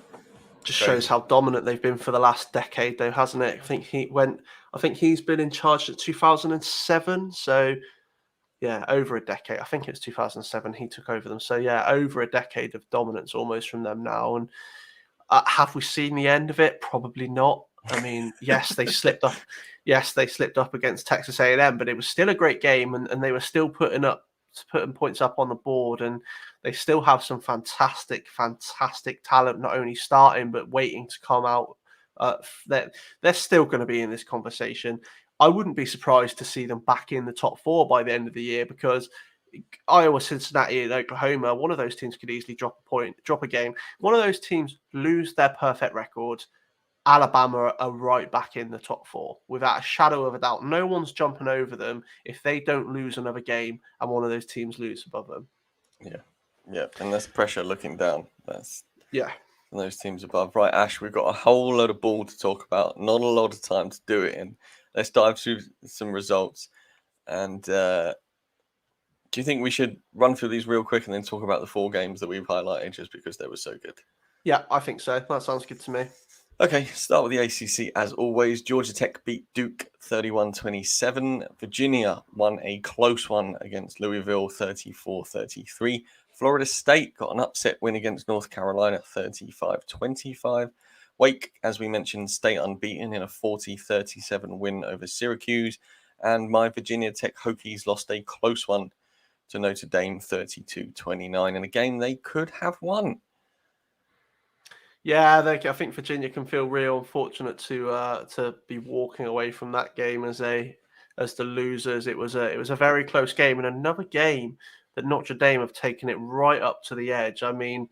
S2: just shows how dominant they've been for the last decade, though, hasn't it? I think he's been in charge since 2007. So, yeah, over a decade. I think it's 2007 he took over them. So, yeah, over a decade of dominance almost from them now. And have we seen the end of it? Probably not. I mean, yes, they slipped up. Yes, they slipped up against Texas A&M, but it was still a great game, and they were still putting points up on the board, and they still have some fantastic talent, not only starting but waiting to come out. They're still going to be in this conversation. I wouldn't be surprised to see them back in the top 4 by the end of the year, because Iowa, Cincinnati, and Oklahoma, one of those teams could easily drop a game. One of those teams lose their perfect record. Alabama are right back in the top 4 without a shadow of a doubt. No one's jumping over them if they don't lose another game and one of those teams lose above them.
S1: Yeah, and there's pressure looking down. That's
S2: yeah.
S1: Those teams above. Right, Ash, we've got a whole load of ball to talk about. Not a lot of time to do it in. Let's dive through some results. And do you think we should run through these real quick and then talk about the 4 games that we've highlighted just because they were so good?
S2: Yeah, I think so. That sounds good to me.
S1: Okay, start with the ACC as always. Georgia Tech beat Duke 31-27. Virginia won a close one against Louisville 34-33. Florida State got an upset win against North Carolina 35-25. Wake, as we mentioned, stay unbeaten in a 40-37 win over Syracuse. And my Virginia Tech Hokies lost a close one to Notre Dame 32-29 in a game they could have won.
S2: Yeah, I think Virginia can feel real unfortunate to be walking away from that game as the losers. It was a very close game, and another game that Notre Dame have taken it right up to the edge. I mean,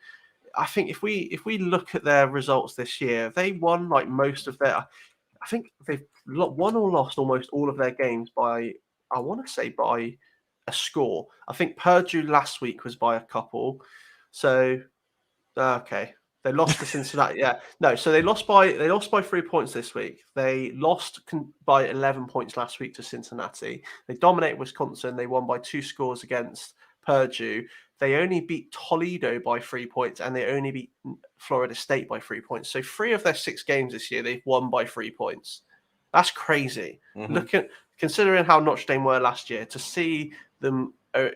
S2: I think if we look at their results this year, they won like most of their. I think they've won or lost almost all of their games by, I want to say, by a score. I think Purdue last week was by a couple. So, okay. They lost to Cincinnati. Yeah, no. So they lost by 3 points this week. They lost by 11 points last week to Cincinnati. They dominated Wisconsin. They won by 2 scores against Purdue. They only beat Toledo by 3 points, and they only beat Florida State by 3 points. So 3 of their 6 games this year, they've won by 3 points. That's crazy.
S1: Mm-hmm.
S2: considering how Notre Dame were last year, to see them, I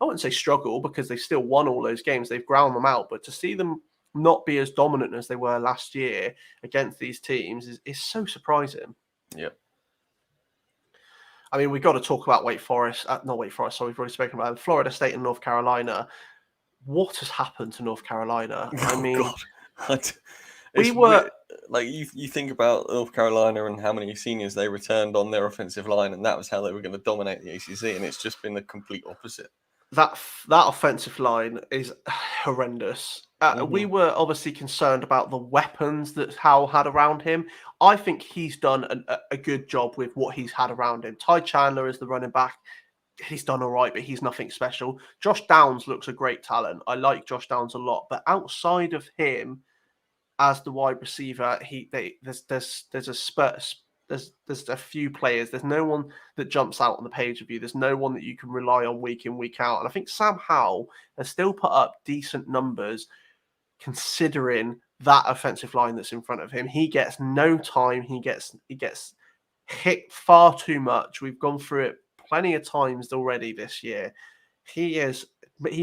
S2: wouldn't say struggle because they still won all those games. They've ground them out, but to see them not be as dominant as they were last year against these teams is so surprising.
S1: Yeah.
S2: I mean, we've got to talk about Wake Forest. Not Wake Forest, sorry, we've already spoken about Florida State and North Carolina. What has happened to North Carolina? I mean,
S1: like you think about North Carolina and how many seniors they returned on their offensive line, and that was how they were going to dominate the ACC, and it's just been the complete opposite.
S2: That offensive line is horrendous. We were obviously concerned about the weapons that Howell had around him. I think he's done a good job with what he's had around him. Ty Chandler is the running back. He's done all right, but he's nothing special. Josh Downs looks a great talent. I like Josh Downs a lot, but outside of him as the wide receiver, there's a few players. There's no one that jumps out on the page of you. There's no one that you can rely on week in, week out. And I think Sam Howell has still put up decent numbers considering that offensive line that's in front of him. He gets no time. He gets hit far too much. We've gone through it plenty of times already this year. He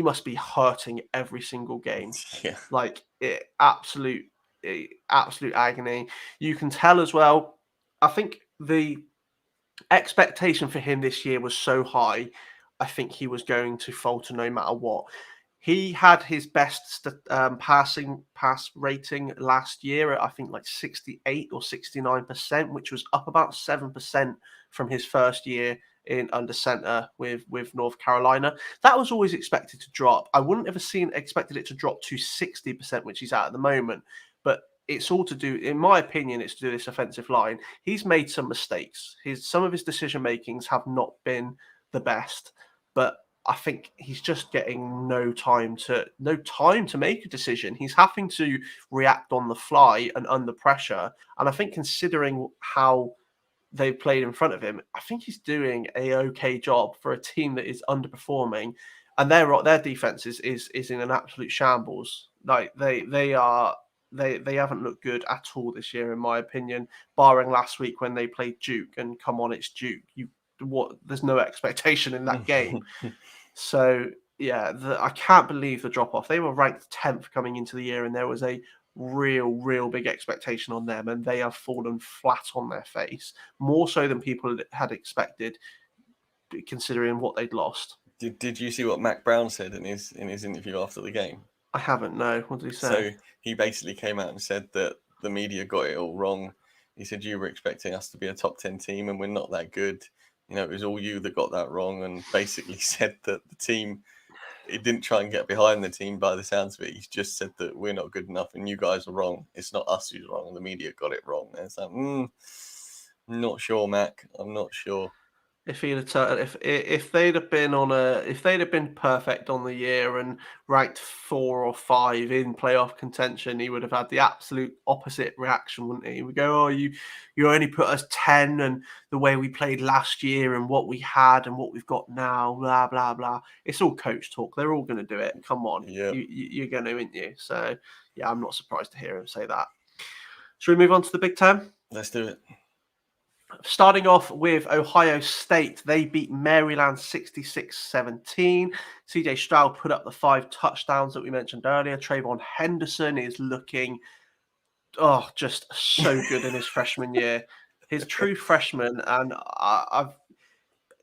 S2: must be hurting every single game.
S1: Yeah.
S2: Like absolute agony. You can tell as well. I think the expectation for him this year was so high. I think he was going to falter no matter what. He had his best pass rating last year at I think like 68 or 69%, which was up about 7% from his first year in under center with North Carolina. That was always expected to drop. I wouldn't have expected it to drop to 60%, which he's at the moment. But it's all to do, in my opinion, it's to do with this offensive line. He's made some mistakes. Some of his decision makings have not been the best, but I think he's just getting no time to make a decision. He's having to react on the fly and under pressure. And I think considering how they played in front of him, I think he's doing a okay job for a team that is underperforming, and their defense is in an absolute shambles. Like they haven't looked good at all this year, in my opinion, barring last week when they played Duke. And come on, it's Duke. There's no expectation in that game. So yeah, I can't believe the drop off. They were ranked 10th coming into the year, and there was a real big expectation on them, and they have fallen flat on their face, more so than people had expected, considering what they'd lost.
S1: Did you see what Mac Brown said in his interview after the game?
S2: I haven't. No. What did he say?
S1: So he basically came out and said that the media got it all wrong. He said, you were expecting us to be a top 10 team and we're not that good. You know, it was all you that got that wrong, and basically said that the team, it didn't try and get behind the team by the sounds of it. He just said that we're not good enough and you guys are wrong. It's not us who's wrong. The media got it wrong. And it's like, I'm not sure, Mac. I'm not sure.
S2: If they'd have been perfect on the year and ranked 4 or 5 in playoff contention, he would have had the absolute opposite reaction, wouldn't he? He would go, "Oh, you only put us 10, and the way we played last year and what we had and what we've got now, blah blah blah." It's all coach talk. They're all going to do it. Come on,
S1: yeah.
S2: You're going to, aren't you? So yeah, I'm not surprised to hear him say that. Should we move on to the Big Ten?
S1: Let's do it.
S2: Starting off with Ohio State, they beat Maryland 66-17. CJ Stroud put up the 5 touchdowns that we mentioned earlier. Trayvon Henderson is looking, just so good in his freshman year. His true freshman, and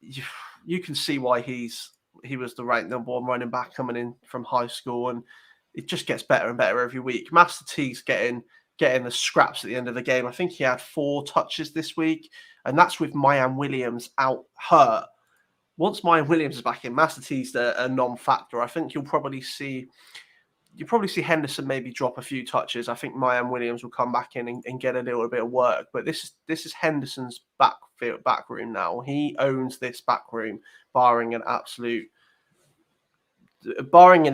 S2: you can see why he was the ranked number 1 running back coming in from high school, and it just gets better and better every week. Master T's getting the scraps at the end of the game. I think he had 4 touches this week, and that's with Mayan Williams out hurt. Once Mayan Williams is back in, Master T's a non-factor. I think you'll probably see Henderson maybe drop a few touches. I think Mayan Williams will come back in and get a little bit of work. But this is Henderson's back room now. He owns this back room, barring an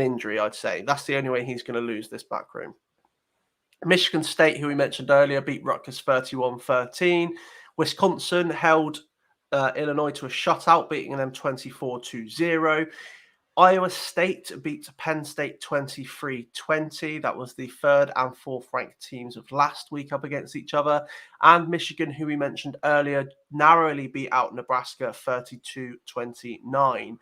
S2: injury, I'd say. That's the only way he's going to lose this back room. Michigan State, who we mentioned earlier, beat Rutgers 31-13. Wisconsin held Illinois to a shutout, beating them 24-0. Iowa State beat Penn State 23-20. That was the third and fourth ranked teams of last week up against each other. And Michigan, who we mentioned earlier, narrowly beat out Nebraska 32-29.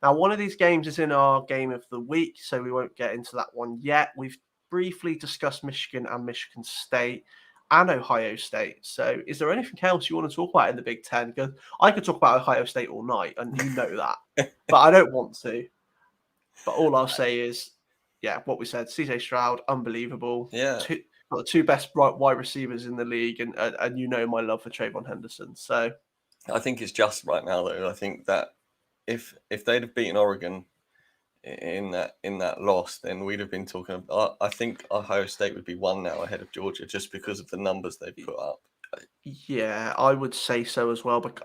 S2: Now, one of these games is in our game of the week, so we won't get into that one yet. We've briefly discussed Michigan and Michigan State and Ohio State. So is there anything else you want to talk about in the Big Ten? Because I could talk about Ohio State all night, and you know that. But I don't want to. But all I'll say is, yeah, what we said, CJ Stroud, unbelievable.
S1: Yeah,
S2: Got the two best wide receivers in the league, and you know my love for Trayvon Henderson. So
S1: I think it's just right now though. I think that if they'd have beaten Oregon in that loss, then we'd have been talking. I think Ohio State would be one now ahead of Georgia just because of the numbers they've put up.
S2: yeah, I would say so as well. But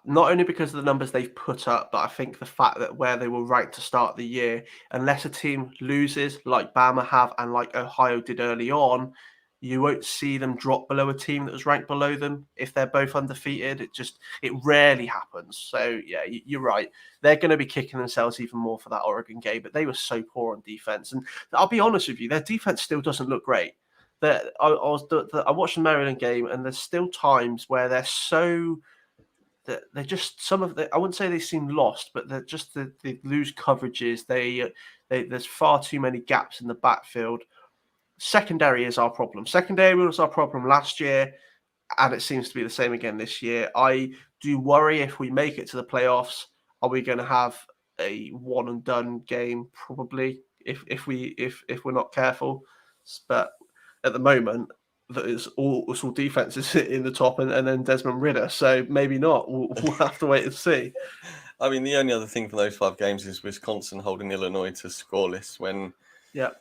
S2: not only because of the numbers they've put up, but I think the fact that where they were ranked to start the year, unless a team loses like Bama have and like Ohio did early on, you won't see them drop below a team that was ranked below them if they're both undefeated. It rarely happens. So yeah, you're right. They're going to be kicking themselves even more for that Oregon game, but they were so poor on defense. And I'll be honest with you, their defense still doesn't look great. I watched the Maryland game, and there's still times where they're so that they're just some of the. I wouldn't say they seem lost, but they're just they lose coverages. There's far too many gaps in the backfield. Secondary is our problem. Secondary was our problem last year, and it seems to be the same again this year. I do worry if we make it to the playoffs, are we going to have a one and done game? Probably, if we're not careful. But at the moment, that is all defenses in the top, and then Desmond Ridder. So maybe not. We'll have to wait and see.
S1: I mean, the only other thing for those 5 games is Wisconsin holding Illinois to scoreless when.
S2: Yeah.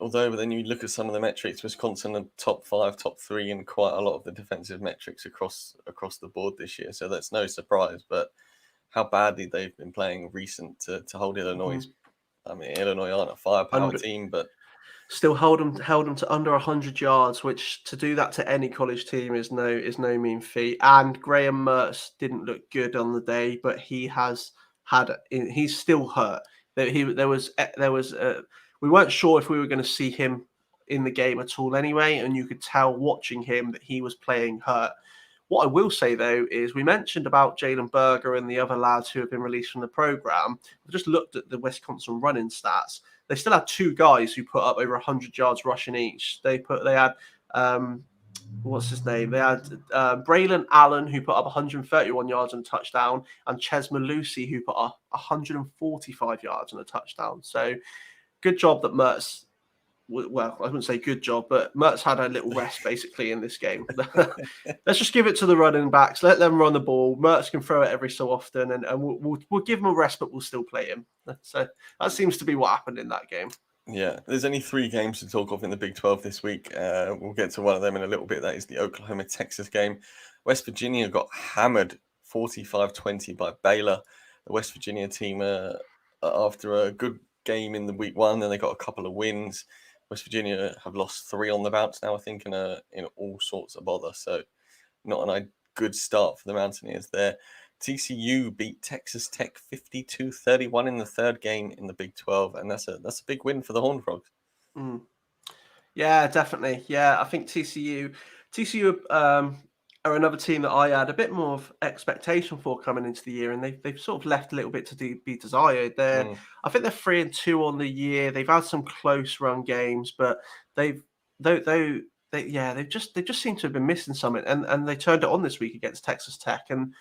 S1: Although, then you look at some of the metrics, Wisconsin are top 5, top 3 in quite a lot of the defensive metrics across the board this year. So that's no surprise. But how badly they've been playing recent to hold Illinois. I mean, Illinois aren't a firepower team, but
S2: still held them to under 100 yards, which to do that to any college team is no mean feat. And Graham Mertz didn't look good on the day, but he's still hurt. We weren't sure if we were going to see him in the game at all anyway, and you could tell watching him that he was playing hurt. What I will say, though, is we mentioned about Jalen Berger and the other lads who have been released from the program. I just looked at the Wisconsin running stats. They still had 2 guys who put up over 100 yards rushing each. They had what's his name? They had Braylon Allen, who put up 131 yards and a touchdown, and Ches Malusi, who put up 145 yards and a touchdown. So good job that Mertz. Well, I wouldn't say good job, but Mertz had a little rest basically in this game. Let's just give it to the running backs. Let them run the ball. Mertz can throw it every so often, and we'll give him a rest, but we'll still play him. So that seems to be what happened in that game.
S1: Yeah, there's only 3 games to talk of in the Big 12 this week. We'll get to one of them in a little bit. That is the Oklahoma-Texas game. West Virginia got hammered 45-20 by Baylor. The West Virginia team, after a good game in the week 1, then they got a couple of wins. West Virginia have lost 3 on the bounce now, I think, in all sorts of bother. So not a good start for the Mountaineers there. TCU beat Texas Tech 52-31 in the 3rd game in the Big 12, and that's a big win for the Horned Frogs.
S2: Yeah, definitely. Yeah, I think TCU are another team that I had a bit more of expectation for coming into the year, and they've sort of left a little bit to be desired. I think they're 3-2 on the year. They've had some close run games, but they just seem to have been missing something, and they turned it on this week against Texas Tech, and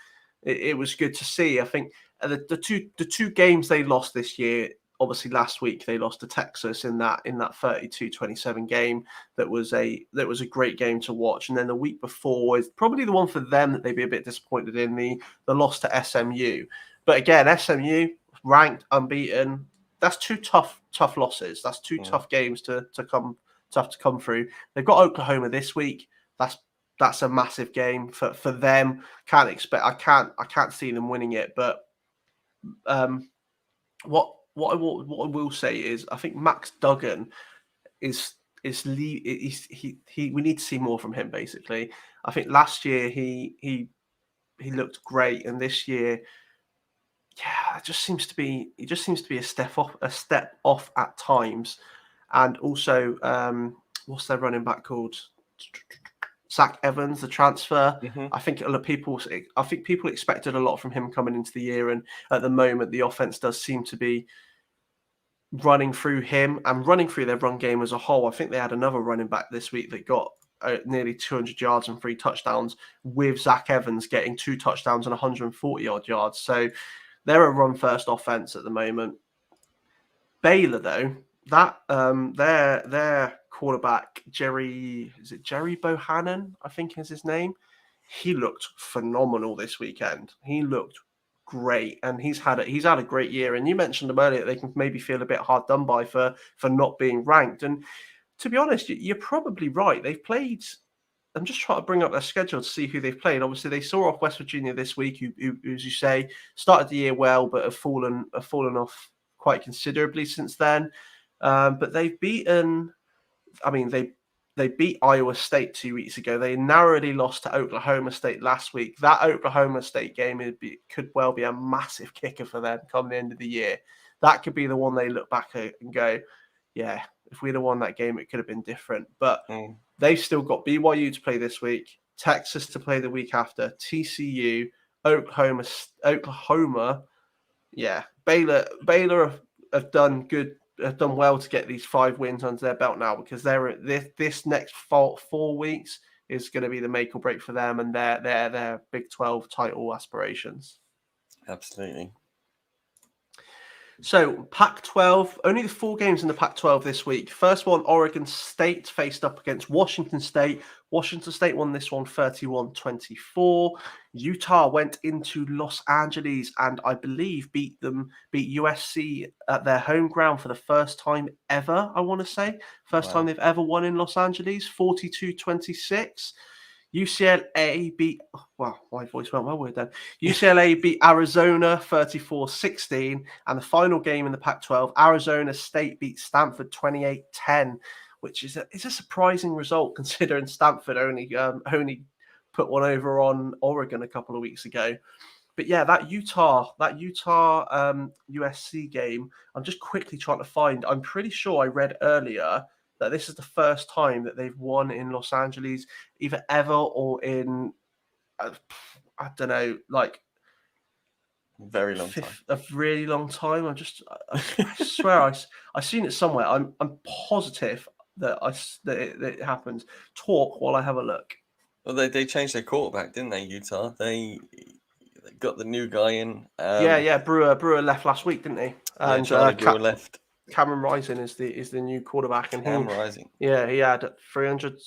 S2: it was good to see. I think the two games they lost this year. Obviously, last week they lost to Texas in that 32-27 game. That was a great game to watch. And then the week before is probably the one for them that they'd be a bit disappointed in, the loss to SMU. But again, SMU ranked, unbeaten. That's 2 tough losses. That's 2 tough games to come through. They've got Oklahoma this week. That's a massive game for them. I can't see them winning it. But what I will say is, I think Max Duggan we need to see more from him. Basically, I think last year he looked great, and this year, yeah, just seems to be a step off at times. And also, what's their running back called? Zach Evans, the transfer.
S1: Mm-hmm.
S2: I think people expected a lot from him coming into the year, and at the moment, the offense does seem to be running through him and running through their run game as a whole. I think they had another running back this week that got nearly 200 yards and 3 touchdowns, with Zach Evans getting 2 touchdowns and 140 odd yards. So they're a run first offense at the moment. Baylor, though, that their quarterback Jerry Bohannon, I think is his name. He looked phenomenal this weekend. He looked great, and he's had a great year. And you mentioned them earlier; they can maybe feel a bit hard done by for not being ranked. And to be honest, you're probably right. They've played. I'm just trying to bring up their schedule to see who they've played. Obviously, they saw off West Virginia this week, who as you say, started the year well, but have fallen off quite considerably since then. But they've beaten. I mean, they beat Iowa State 2 weeks ago. They narrowly lost to Oklahoma State last week. That Oklahoma State game could well be a massive kicker for them come the end of the year. That could be the one they look back at and go, yeah, if we'd have won that game, it could have been different. But they've still got BYU to play this week, Texas to play the week after, TCU, Oklahoma. Yeah, Baylor have done good. Have done well to get these 5 wins under their belt now, because this next 4 weeks is going to be the make or break for them and their Big 12 title aspirations.
S1: Absolutely.
S2: So Pac-12, only the 4 games in the Pac-12 this week. First one, Oregon State faced up against Washington State. Washington State won this one 31-24. Utah went into Los Angeles and I believe beat USC at their home ground for the first time ever, I want to say. First time they've ever won in Los Angeles, 42-26. UCLA beat, wow, my voice went well weird then. UCLA beat Arizona 34-16. And the final game in the Pac-12, Arizona State beat Stanford 28-10, which is a surprising result considering Stanford only put one over on Oregon a couple of weeks ago. But yeah, that Utah USC game, I'm just quickly trying to find. I'm pretty sure I read earlier that this is the first time that they've won in Los Angeles, either ever or in, I don't know, like
S1: very long time.
S2: A really long time. I swear I seen it somewhere. I'm positive that it happened. Talk while I have a look.
S1: Well, they changed their quarterback, didn't they, Utah? They got the new guy in.
S2: Brewer left last week, didn't he? And
S1: Charlie Brewer left.
S2: Cameron Rising is the new quarterback, and
S1: Rising.
S2: Yeah, he had 300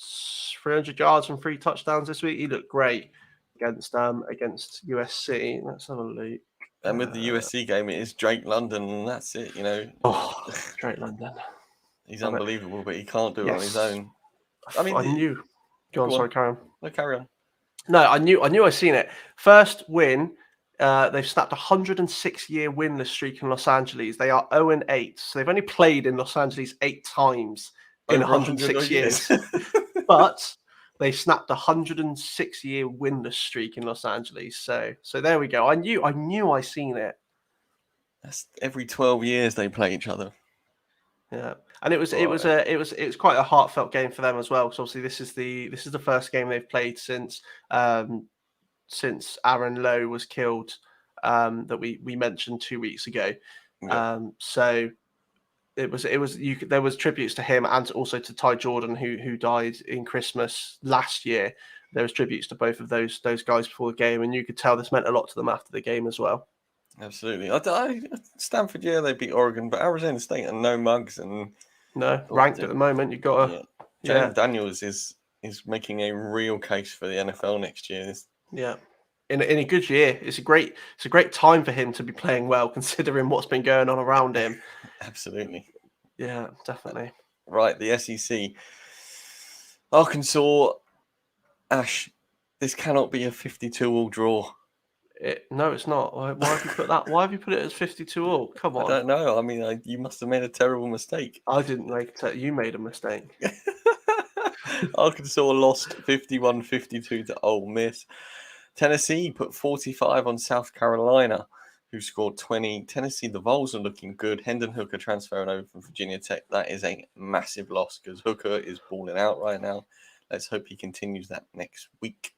S2: yards and 3 touchdowns this week. He looked great against USC. Let's have a look.
S1: And with the USC game, it is Drake London, and that's it. You know.
S2: Oh, Drake London.
S1: He's unbelievable, but he can't do it on his own. I mean,
S2: I knew. Go on, sorry, carry on.
S1: No, carry on.
S2: No, I knew I'd seen it. First win. They've snapped a 106-year winless streak in Los Angeles. They are 0-8, so they've only played in Los Angeles 8 times in 106 years. But they snapped a 106-year winless streak in Los Angeles. So there we go. I knew I seen it.
S1: That's every 12 years they play each other.
S2: Yeah, and it was quite a heartfelt game for them as well. Because obviously this is the first game they've played since Aaron Lowe was killed, that we mentioned 2 weeks ago.
S1: Yeah.
S2: So there was tributes to him and also to Ty Jordan, who died in Christmas last year. There was tributes to both of those guys before the game, and you could tell this meant a lot to them after the game as well.
S1: Absolutely. Stanford, they beat Oregon, but Arizona State are no mugs and
S2: ranked at the moment. You've got to.
S1: James Daniels is making a real case for the NFL next year.
S2: Yeah. In a good year. It's a great time for him to be playing well, considering what's been going on around him.
S1: Absolutely.
S2: Yeah, definitely.
S1: Right, the SEC. Arkansas, Ash, this cannot be a 52-all draw.
S2: No, it's not. Why have you put that? Why have you put it as 52-all? Come on.
S1: I don't know. I mean, you must have made a terrible mistake.
S2: I didn't make it. You made a mistake.
S1: Arkansas lost 51-52 to Ole Miss. Tennessee put 45 on South Carolina. who scored 20. Tennessee, the Vols are looking good. Hendon Hooker transferring over from Virginia Tech. That is a massive loss because Hooker is balling out right now. Let's hope he continues that next week.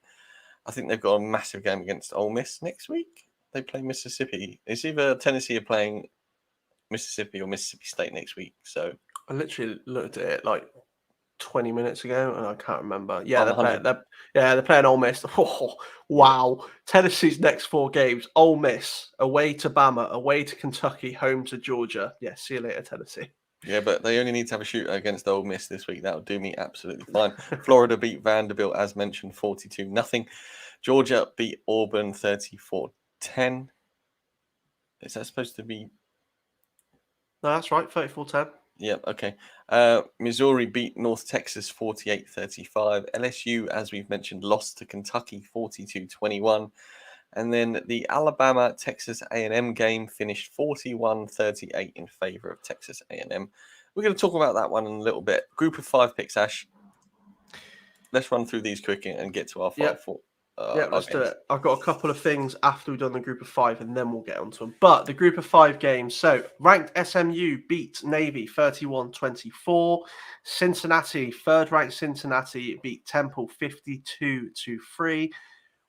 S1: I think they've got a massive game against Ole Miss next week. They play Mississippi. It's either Tennessee are playing Mississippi or Mississippi State next week. So
S2: I literally looked at it like 20 minutes ago, and I can't remember. Yeah,
S1: I'm
S2: they're
S1: 100.
S2: playing. They're playing Ole Miss. Oh,
S1: Yeah.
S2: wow! Tennessee's next 4 games: Ole Miss, away to Bama, away to Kentucky, home to Georgia. Yeah, see you later, Tennessee.
S1: Yeah, but they only need to have a shooter against Ole Miss this week. That'll do me absolutely fine. Florida beat Vanderbilt, as mentioned, 42-0. Georgia beat Auburn 34-10. Is that supposed to be?
S2: No, that's right, 34-10.
S1: Yep, okay. Missouri beat North Texas 48-35. LSU, as we've mentioned, lost to Kentucky 42-21. And then the Alabama-Texas A&M game finished 41-38 in favor of Texas A&M. We're going to talk about that one in a little bit. Group of 5 picks, Ash. Let's run through these quick and get to our
S2: Yep. Let's do it. I've got a couple of things after we've done the group of 5, and then we'll get onto them. But the group of 5 games. So ranked SMU beat Navy 31-24. Cincinnati, third-ranked Cincinnati beat Temple 52-3.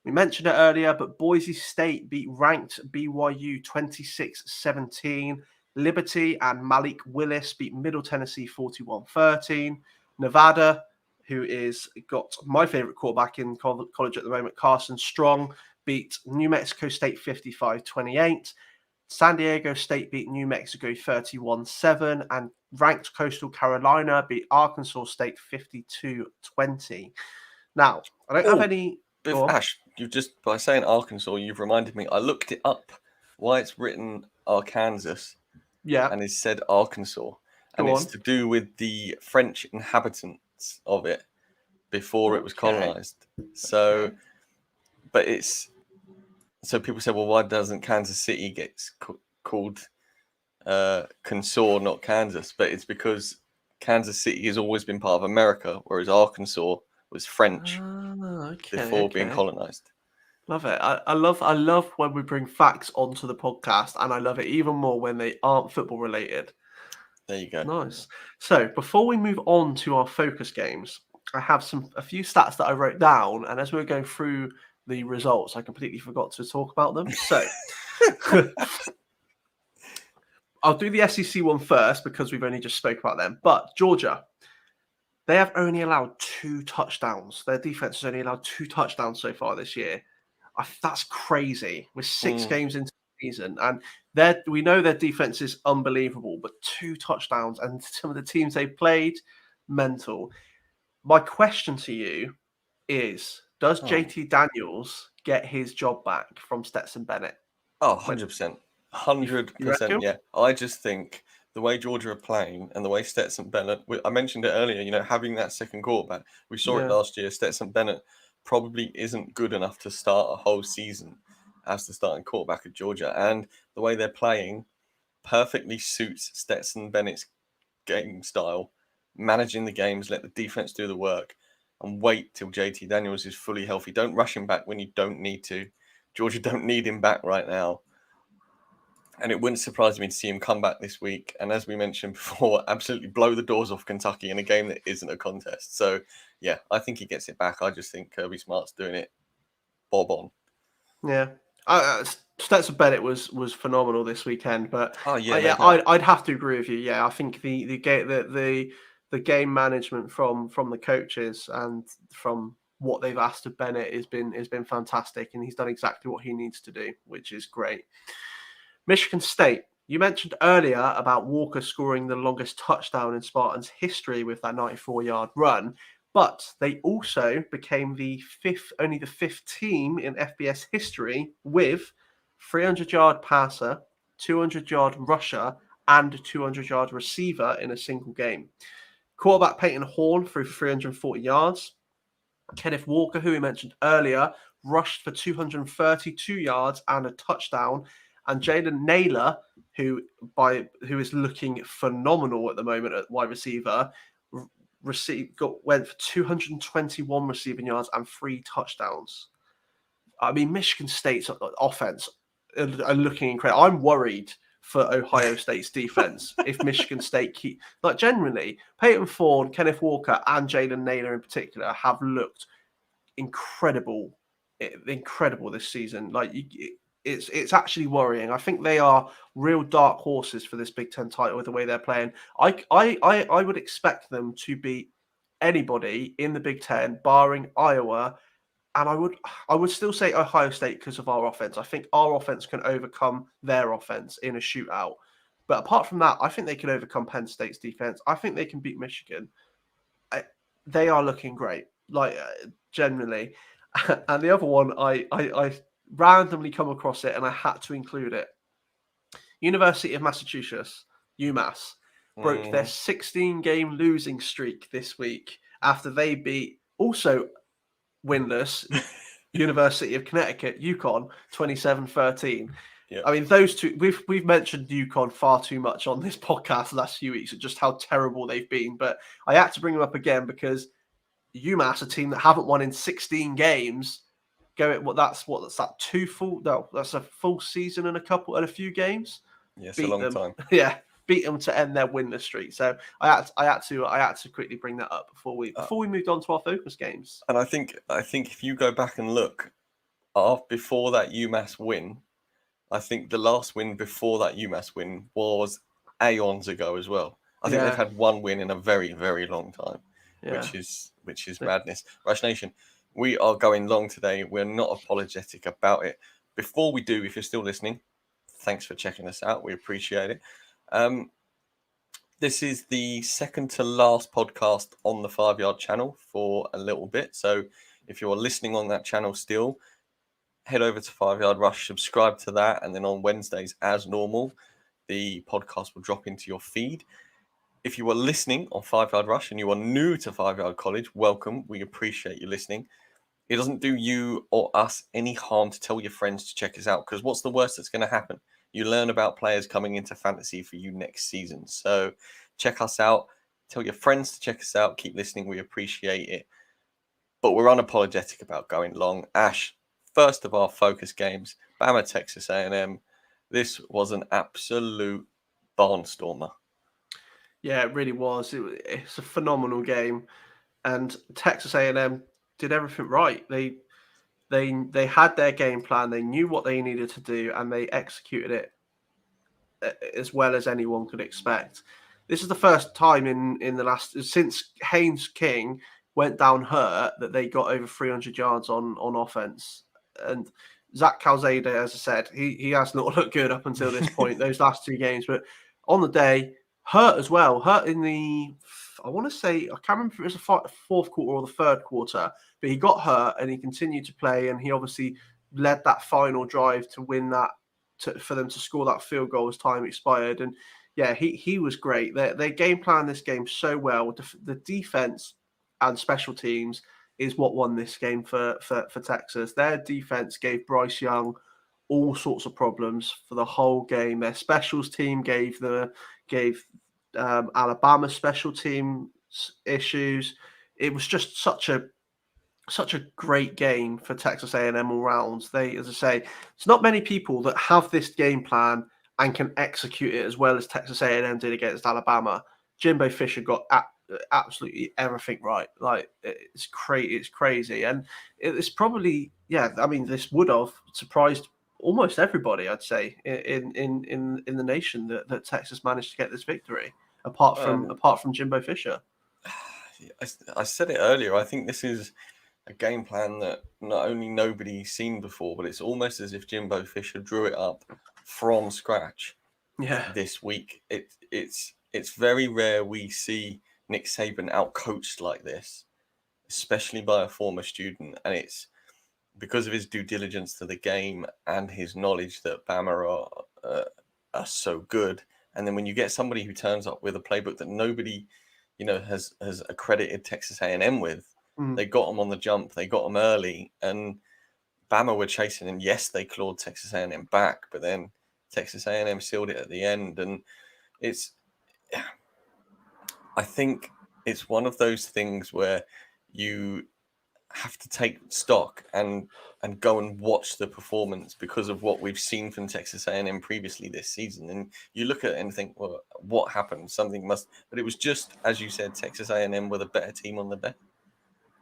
S2: We mentioned it earlier, but Boise State beat ranked BYU 26-17. Liberty and Malik Willis beat Middle Tennessee 41-13. Nevada, who is got my favorite quarterback in college at the moment, Carson Strong, beat New Mexico State 55-28. San Diego State beat New Mexico 31-7. And ranked Coastal Carolina beat Arkansas State 52-20. Now, I don't have any...
S1: Ash, you just, by saying Arkansas, you've reminded me. I looked it up, why it's written Arkansas.
S2: Yeah.
S1: And it said Arkansas. And it's to do with the French inhabitants of it before it was colonized. So, but it's, so people say, well, why doesn't Kansas City get called Consor, not Kansas? But it's because Kansas City has always been part of America, whereas Arkansas was French before being colonized.
S2: Love it. I love when we bring facts onto the podcast, and I love it even more when they aren't football related.
S1: There you go.
S2: Nice. So before we move on to our focus games, I have a few stats that I wrote down, and as we were going through the results, I completely forgot to talk about them. So I'll do the SEC one first because we've only just spoke about them. But Georgia, they have only allowed 2 touchdowns. Their defense has only allowed 2 touchdowns so far this year. That's crazy. We're 6 games into the season, and we know their defense is unbelievable, but 2 touchdowns and some of the teams they've played, mental. My question to you is, does JT Daniels get his job back from Stetson Bennett?
S1: Oh, 100%. 100%, yeah. I just think the way Georgia are playing and the way Stetson Bennett, I mentioned it earlier, having that second quarterback. We saw it last year. Stetson Bennett probably isn't good enough to start a whole season as the starting quarterback at Georgia. And the way they're playing perfectly suits Stetson Bennett's game style, managing the games, let the defense do the work, and wait till JT Daniels is fully healthy. Don't rush him back when you don't need to. Georgia don't need him back right now. And it wouldn't surprise me to see him come back this week. And as we mentioned before, absolutely blow the doors off Kentucky in a game that isn't a contest. So, yeah, I think he gets it back. I just think Kirby Smart's doing it bob on.
S2: Yeah. Stetson Bennett was phenomenal this weekend, but I'd have to agree with you. Yeah, I think the game management from the coaches and from what they've asked of Bennett has been fantastic, and he's done exactly what he needs to do, which is great. Michigan State. You mentioned earlier about Walker scoring the longest touchdown in Spartans history with that 94-yard run, but they also became only the fifth team in FBS history with 300-yard passer, 200-yard rusher, and 200-yard receiver in a single game. Quarterback Peyton Horn threw for 340 yards. Kenneth Walker, who we mentioned earlier, rushed for 232 yards and a touchdown. And Jalen Naylor, who is looking phenomenal at the moment at wide receiver, went for 221 receiving yards and 3 touchdowns. I mean, Michigan State's offense are looking incredible. I'm worried for Ohio State's defense if Michigan State keep generally Peyton Thorne, Kenneth Walker, and Jalen Naylor in particular have looked incredible this season. It's actually worrying. I think they are real dark horses for this Big Ten title with the way they're playing. I would expect them to beat anybody in the Big Ten, barring Iowa. And I would still say Ohio State because of our offense. I think our offense can overcome their offense in a shootout. But apart from that, I think they can overcome Penn State's defense. I think they can beat Michigan. They are looking great, generally. And the other one, I randomly come across it and I had to include it. University of Massachusetts, UMass, broke their 16-game losing streak this week after they beat also winless University of Connecticut, UConn, 27-13.
S1: Yeah.
S2: I mean, those two, we've mentioned UConn far too much on this podcast the last few weeks and just how terrible they've been. But I had to bring them up again because UMass, a team that haven't won in 16 games, that's a full season and a few games.
S1: Yes, a long time.
S2: Yeah, beat them to end their winless streak. So I had to quickly bring that up before we moved on to our focus games.
S1: And I think if you go back and look, before that UMass win, I think the last win before that UMass win was aeons ago as well. I think they've had one win in a very, very long time, which is madness. Rush Nation, we are going long today. We're not apologetic about it. Before we do, if you're still listening, thanks for checking us out. We appreciate it. This is the second to last podcast on the 5 Yard channel for a little bit. So if you're listening on that channel still, head over to 5 Yard Rush, subscribe to that. And then on Wednesdays, as normal, the podcast will drop into your feed. If you are listening on 5 Yard Rush and you are new to 5 Yard College, welcome. We appreciate you listening. It doesn't do you or us any harm to tell your friends to check us out, because what's the worst that's going to happen? You learn about players coming into fantasy for you next season. So check us out. Tell your friends to check us out. Keep listening. We appreciate it. But we're unapologetic about going long. Ash, first of our focus games, Bama, Texas A&M. This was an absolute barnstormer.
S2: Yeah, it really was. It's a phenomenal game. And Texas A&M did everything right. They had their game plan. They knew what they needed to do, and they executed it as well as anyone could expect. This is the first time in the last since Haynes King went down hurt that they got over 300 yards on offense. And Zach Calzada, as I said, he has not looked good up until this point, those last two games. But on the day, hurt as well. Hurt in the, I want to say, I can't remember if it was the fourth quarter or the third quarter, but he got hurt and he continued to play. And he obviously led that final drive to win that, for them to score that field goal as time expired. And yeah, he was great. They game planned this game so well. The defense and special teams is what won this game for Texas. Their defense gave Bryce Young all sorts of problems for the whole game. Their specials team gave Alabama special team issues. It was just such a great game for Texas A&M all rounds. They, as I say, it's not many people that have this game plan and can execute it as well as Texas A&M did against Alabama. Jimbo Fisher got absolutely everything right. Like it's crazy, and it's probably I mean, this would have surprised almost everybody, I'd say, in the nation that Texas managed to get this victory. Apart from Jimbo Fisher.
S1: I said it earlier. I think this is a game plan that not only nobody's seen before, but it's almost as if Jimbo Fisher drew it up from scratch.
S2: Yeah,
S1: this week it's very rare we see Nick Saban outcoached like this, especially by a former student, and it's because of his due diligence to the game and his knowledge that Bama are so good. And then when you get somebody who turns up with a playbook that nobody, has accredited Texas A&M with, they got them on the jump, they got them early, and Bama were chasing, and yes, they clawed Texas A&M back, but then Texas A&M sealed it at the end. And I think it's one of those things where you have to take stock and go and watch the performance because of what we've seen from Texas A&M previously this season. And you look at it and think, well, what happened? Something must. But it was just, as you said, Texas A&M were the better team on the day.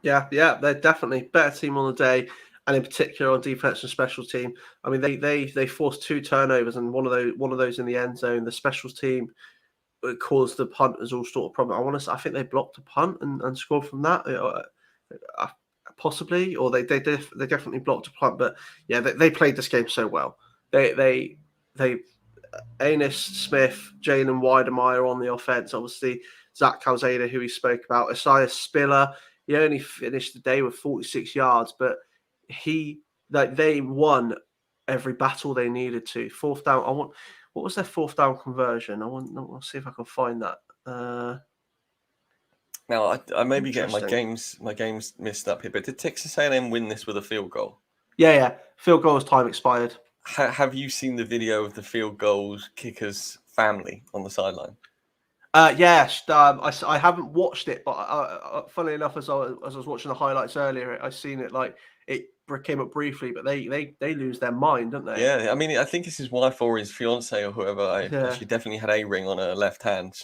S2: Yeah, they're definitely better team on the day, and in particular on defense and special team. I mean, they forced 2 turnovers, and one of those in the end zone. The specials team caused the punters all sort of problem. I think they blocked a punt and scored from that, possibly, or they definitely blocked a punt. But yeah, they played this game so well. They Anis Smith, Jalen Weidemeyer on the offense. Obviously, Zach Calzada, who he spoke about. Isaiah Spiller, he only finished the day with 46 yards, but they won every battle they needed to. Fourth down. What was their fourth down conversion? I'll see if I can find that.
S1: Now I may be getting my games mixed up here, but did Texas A&M win this with a field goal?
S2: Yeah. Field goal as time expired.
S1: Have you seen the video of the field goals kicker's family on the sideline?
S2: Yes, I haven't watched it, but funnily enough, as I was watching the highlights earlier, I seen it. Like, it came up briefly, but they lose their mind, don't they?
S1: Yeah, I mean, I think it's his wife or his fiance or whoever. She definitely had a ring on her left hand.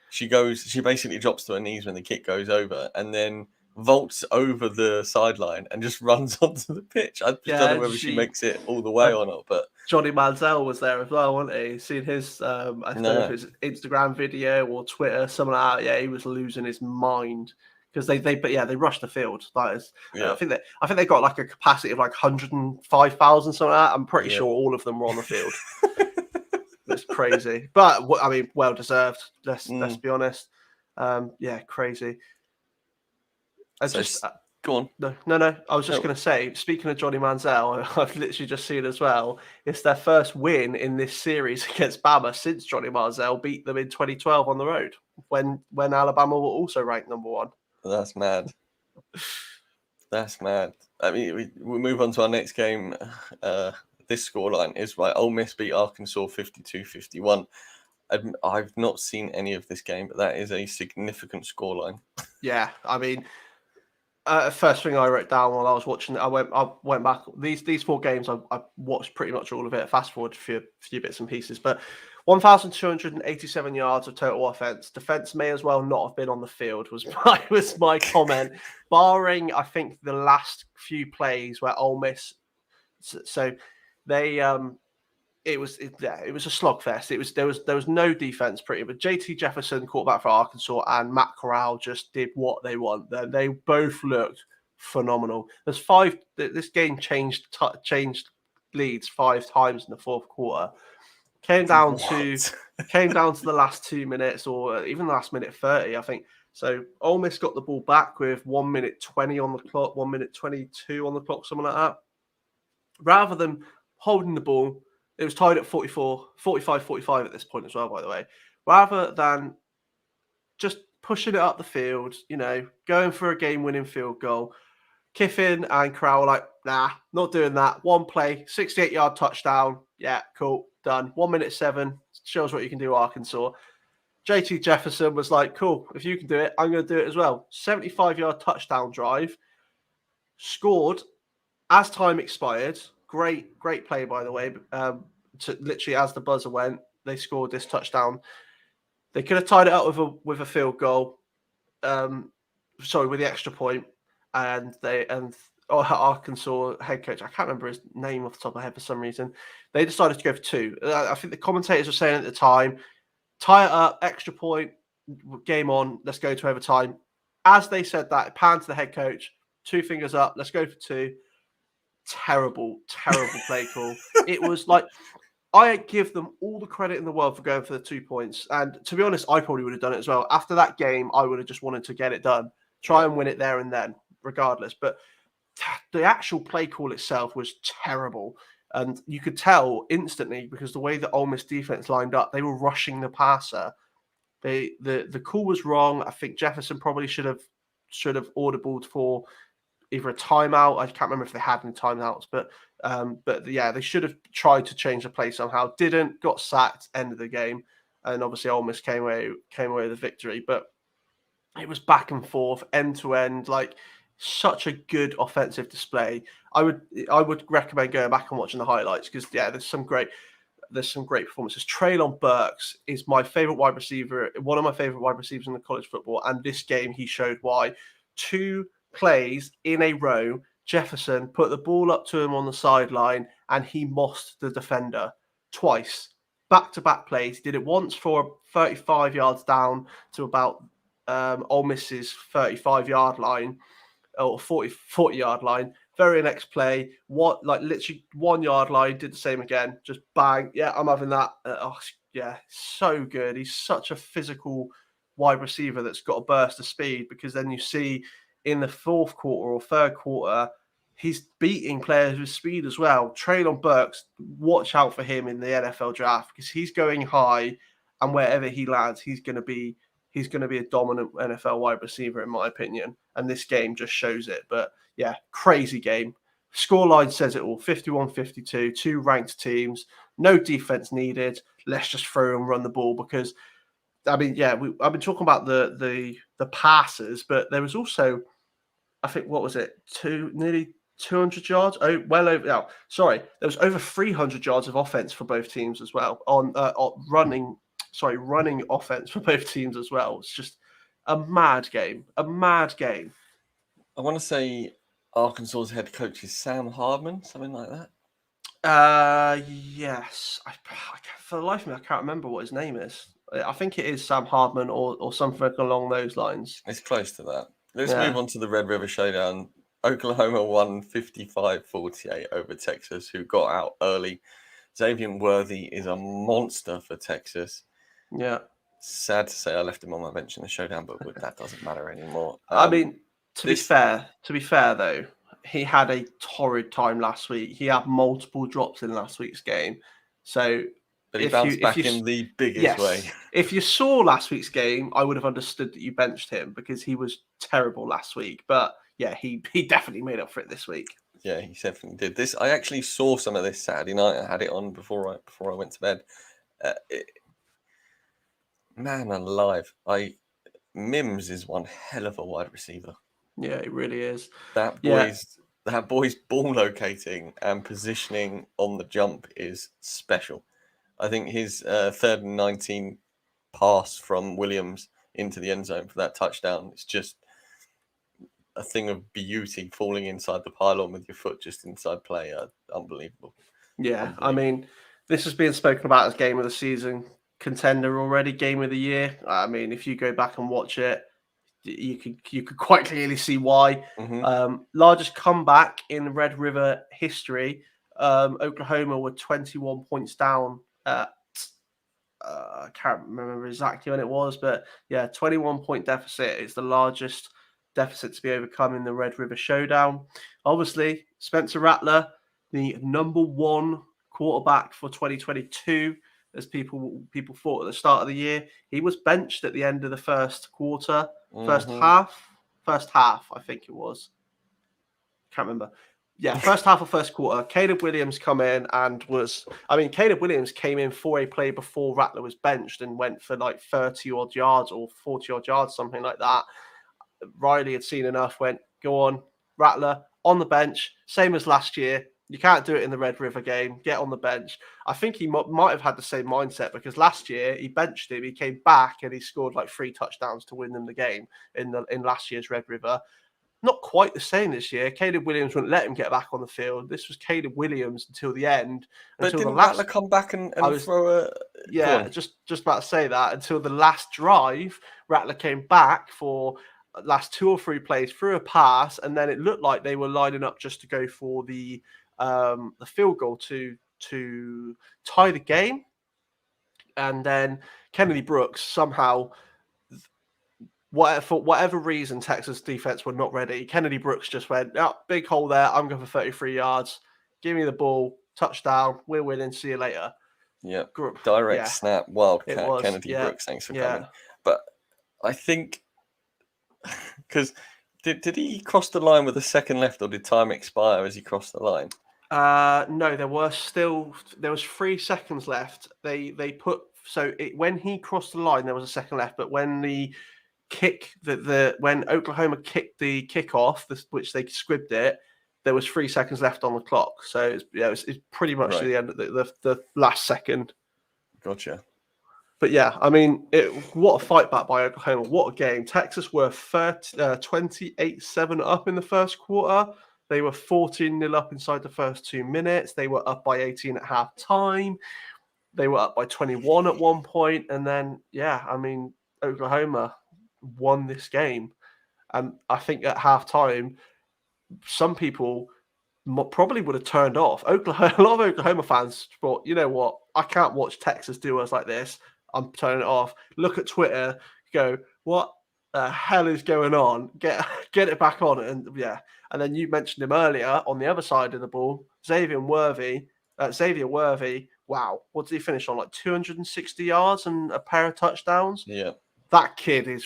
S1: She basically drops to her knees when the kick goes over, and then vaults over the sideline and just runs onto the pitch. I just don't know whether she makes it all the way or not, but
S2: Johnny Manziel was there as well, wasn't he? Seen his, I don't know if it's Instagram video or Twitter, something like that. Yeah, he was losing his mind because they rushed the field. I think they got like a capacity of like 105,000, something like that. I'm pretty sure all of them were on the field. It's crazy, but I mean, well deserved. Let's be honest. Crazy.
S1: Go on.
S2: No. I was just going to say, speaking of Johnny Manziel, I've literally just seen as well, it's their first win in this series against Bama since Johnny Manziel beat them in 2012 on the road when Alabama were also ranked number 1.
S1: That's mad. That's mad. I mean, we move on to our next game. This scoreline is right. Ole Miss beat Arkansas 52-51. I've not seen any of this game, but that is a significant scoreline.
S2: Yeah, I mean, first thing I wrote down while I was watching it, I went back. These 4 games, I watched pretty much all of it. Fast forward a few bits and pieces, but 1,287 yards of total offense. Defense may as well not have been on the field. Was my comment, barring I think the last few plays where Ole Miss. So they it was a slugfest. There was no defense pretty, but JT Jefferson, quarterback for Arkansas, and Matt Corral just did what they want. They both looked phenomenal. This game changed leads 5 times in the fourth quarter. Came down to the last 2 minutes, or even the last minute 30, I think. So Ole Miss got the ball back with 1 minute 20 on the clock, 1 minute 22 on the clock, something like that. Rather than holding the ball, it was tied at 45 at this point as well, by the way. Rather than just pushing it up the field, going for a game-winning field goal, Kiffin and Corral were like, nah, not doing that. One play, 68-yard touchdown. Yeah, cool, done. 1 minute 7, shows what you can do, Arkansas. JT Jefferson was like, cool, if you can do it, I'm going to do it as well. 75-yard touchdown drive. Scored as time expired. Great play, by the way. Literally as the buzzer went, they scored this touchdown. They could have tied it up with a field goal. With the extra point, and Arkansas head coach, I can't remember his name off the top of my head for some reason. They decided to go for 2. I think the commentators were saying at the time, tie it up, extra point, game on. Let's go to overtime. As they said that, it panned to the head coach. 2 fingers up. Let's go for 2. Terrible play call. It was like, I give them all the credit in the world for going for the 2 points. And to be honest, I probably would have done it as well. After that game, I would have just wanted to get it done. Try and win it there and then, regardless. But the actual play call itself was terrible. And you could tell instantly because the way the Ole Miss defense lined up, they were rushing the passer. The call was wrong. I think Jefferson probably should have audibled for either a timeout. I can't remember if they had any timeouts, but yeah, they should have tried to change the play somehow. Didn't, got sacked, end of the game, and obviously Ole Miss came away with the victory. But it was back and forth, end to end. Like, such a good offensive display. I would recommend going back and watching the highlights because there's some great performances. Traylon Burks is my favorite wide receiver, one of my favorite wide receivers in the college football, and this game he showed why. 2 plays in a row, Jefferson put the ball up to him on the sideline and he mossed the defender twice. Back-to-back plays. He did it once for 35 yards down to about Ole Miss's 35-yard line or 40-yard line. Very next play, literally 1 yard line, did the same again. Just bang. Yeah, I'm having that. So good. He's such a physical wide receiver that's got a burst of speed because then you see in the fourth quarter or third quarter, he's beating players with speed as well. Traylon Burks, watch out for him in the NFL draft because he's going high and wherever he lands, he's going to be a dominant NFL wide receiver, in my opinion. And this game just shows it. But yeah, crazy game. Scoreline says it all. 51-52, 2 ranked teams, no defense needed. Let's just throw and run the ball because, I've been talking about the passers, but there was also, I think, what was it? Nearly 200 yards. Oh, well over. Oh, sorry, there was over 300 yards of offense for both teams as well on running offense for both teams as well. It's just a mad game. I
S1: want to say Arkansas's head coach is Sam Hardman, something like that.
S2: Yes. For the life of me, I can't remember what his name is. I think it is Sam Hardman or something along those lines.
S1: It's close to that. Let's move on to the Red River Showdown. Oklahoma won 55-48 over Texas, who got out early. Xavier Worthy is a monster for Texas.
S2: Yeah.
S1: Sad to say I left him on my bench in the showdown, but that doesn't matter anymore.
S2: I mean, to be fair though, he had a torrid time last week. He had multiple drops in last week's game. So,
S1: but he bounced back in the biggest way.
S2: If you saw last week's game, I would have understood that you benched him because he was terrible last week. But yeah, he definitely made up for it this week.
S1: Yeah, he definitely did. This I actually saw some of this Saturday night. I had it on before I went to bed. Man alive, Mims is one hell of a wide receiver.
S2: Yeah, he really is.
S1: That boy's ball locating and positioning on the jump is special. I think his 3rd and 19 pass from Williams into the end zone for that touchdown is just a thing of beauty, falling inside the pylon with your foot just inside play. Unbelievable.
S2: Yeah, I mean, this has been spoken about as game of the season contender already, game of the year. I mean, if you go back and watch it, you could quite clearly see why.
S1: Mm-hmm.
S2: Largest comeback in Red River history. Oklahoma were 21 points down at I can't remember exactly when it was, but yeah, 21-point deficit. It's the largest deficit to be overcome in the Red River Showdown. Obviously, Spencer Rattler, the number 1 quarterback for 2022, as people thought at the start of the year. He was benched at the end of the first quarter, first half, I think it was. Can't remember. Yeah, first half of first quarter. Caleb Williams come in and Caleb Williams came in for a play before Rattler was benched and went for like 30-odd yards or 40-odd yards, something like that. Riley had seen enough, went, go on, Rattler, on the bench, same as last year. You can't do it in the Red River game. Get on the bench. I think he might have had the same mindset because last year he benched him. He came back and he scored like 3 touchdowns to win them the game in last year's Red River. Not quite the same this year. Caleb Williams wouldn't let him get back on the field. This was Caleb Williams until the end.
S1: But didn't Rattler come back and throw a...
S2: Yeah, just about to say that. Until the last drive, Rattler came back for last 2 or 3 plays, threw a pass, and then it looked like they were lining up just to go for the field goal to tie the game. And then Kennedy Brooks somehow... For whatever reason, Texas defense were not ready. Kennedy Brooks just went, big hole there. I'm going for 33 yards. Give me the ball. Touchdown. We're winning. See you later.
S1: Yeah. Direct snap. Wildcat. Kennedy Brooks. Thanks for coming. But I think, because did he cross the line with a second left, or did time expire as he crossed the line?
S2: No, there was 3 seconds left. When he crossed the line, there was a second left. But when the kick when Oklahoma kicked the kickoff, which they squibbed it, there was 3 seconds left on the clock. So it's pretty much the end of the last second.
S1: Gotcha.
S2: But yeah, I mean, what a fight back by Oklahoma. What a game. Texas were 28-7 up in the first quarter. They were 14-0 up inside the first 2 minutes. They were up by 18 at half time. They were up by 21 at one point. And then, yeah, I mean, Oklahoma won this game. And I think at half time, some people probably would have turned off. A lot of Oklahoma fans thought, you know what, I can't watch Texas do us like this. I'm turning it off. Look at Twitter, go, what the hell is going on? Get it back on. And yeah, and then you mentioned him earlier on the other side of the ball, Xavier Worthy. Wow, what did he finish on? Like 260 yards and a pair of touchdowns.
S1: Yeah,
S2: that kid is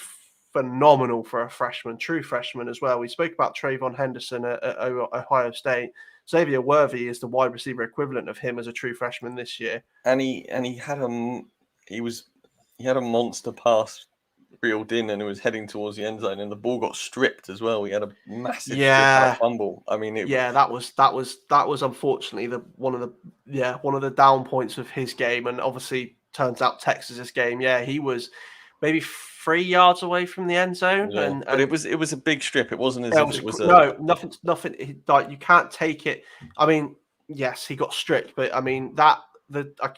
S2: phenomenal for a freshman, true freshman as well. We spoke about Trayvon Henderson at Ohio State. Xavier Worthy is the wide receiver equivalent of him as a true freshman this year.
S1: And he had a monster pass reeled in, and it was heading towards the end zone, and the ball got stripped as well. He had a massive strip fumble. I mean,
S2: that was unfortunately one of the down points of his game, and obviously turns out Texas's game. Yeah, he was maybe 3 yards away from the end zone,
S1: but it was a big strip. It wasn't as if it was
S2: nothing. Like, you can't take it. I mean, yes, he got stripped, but I mean I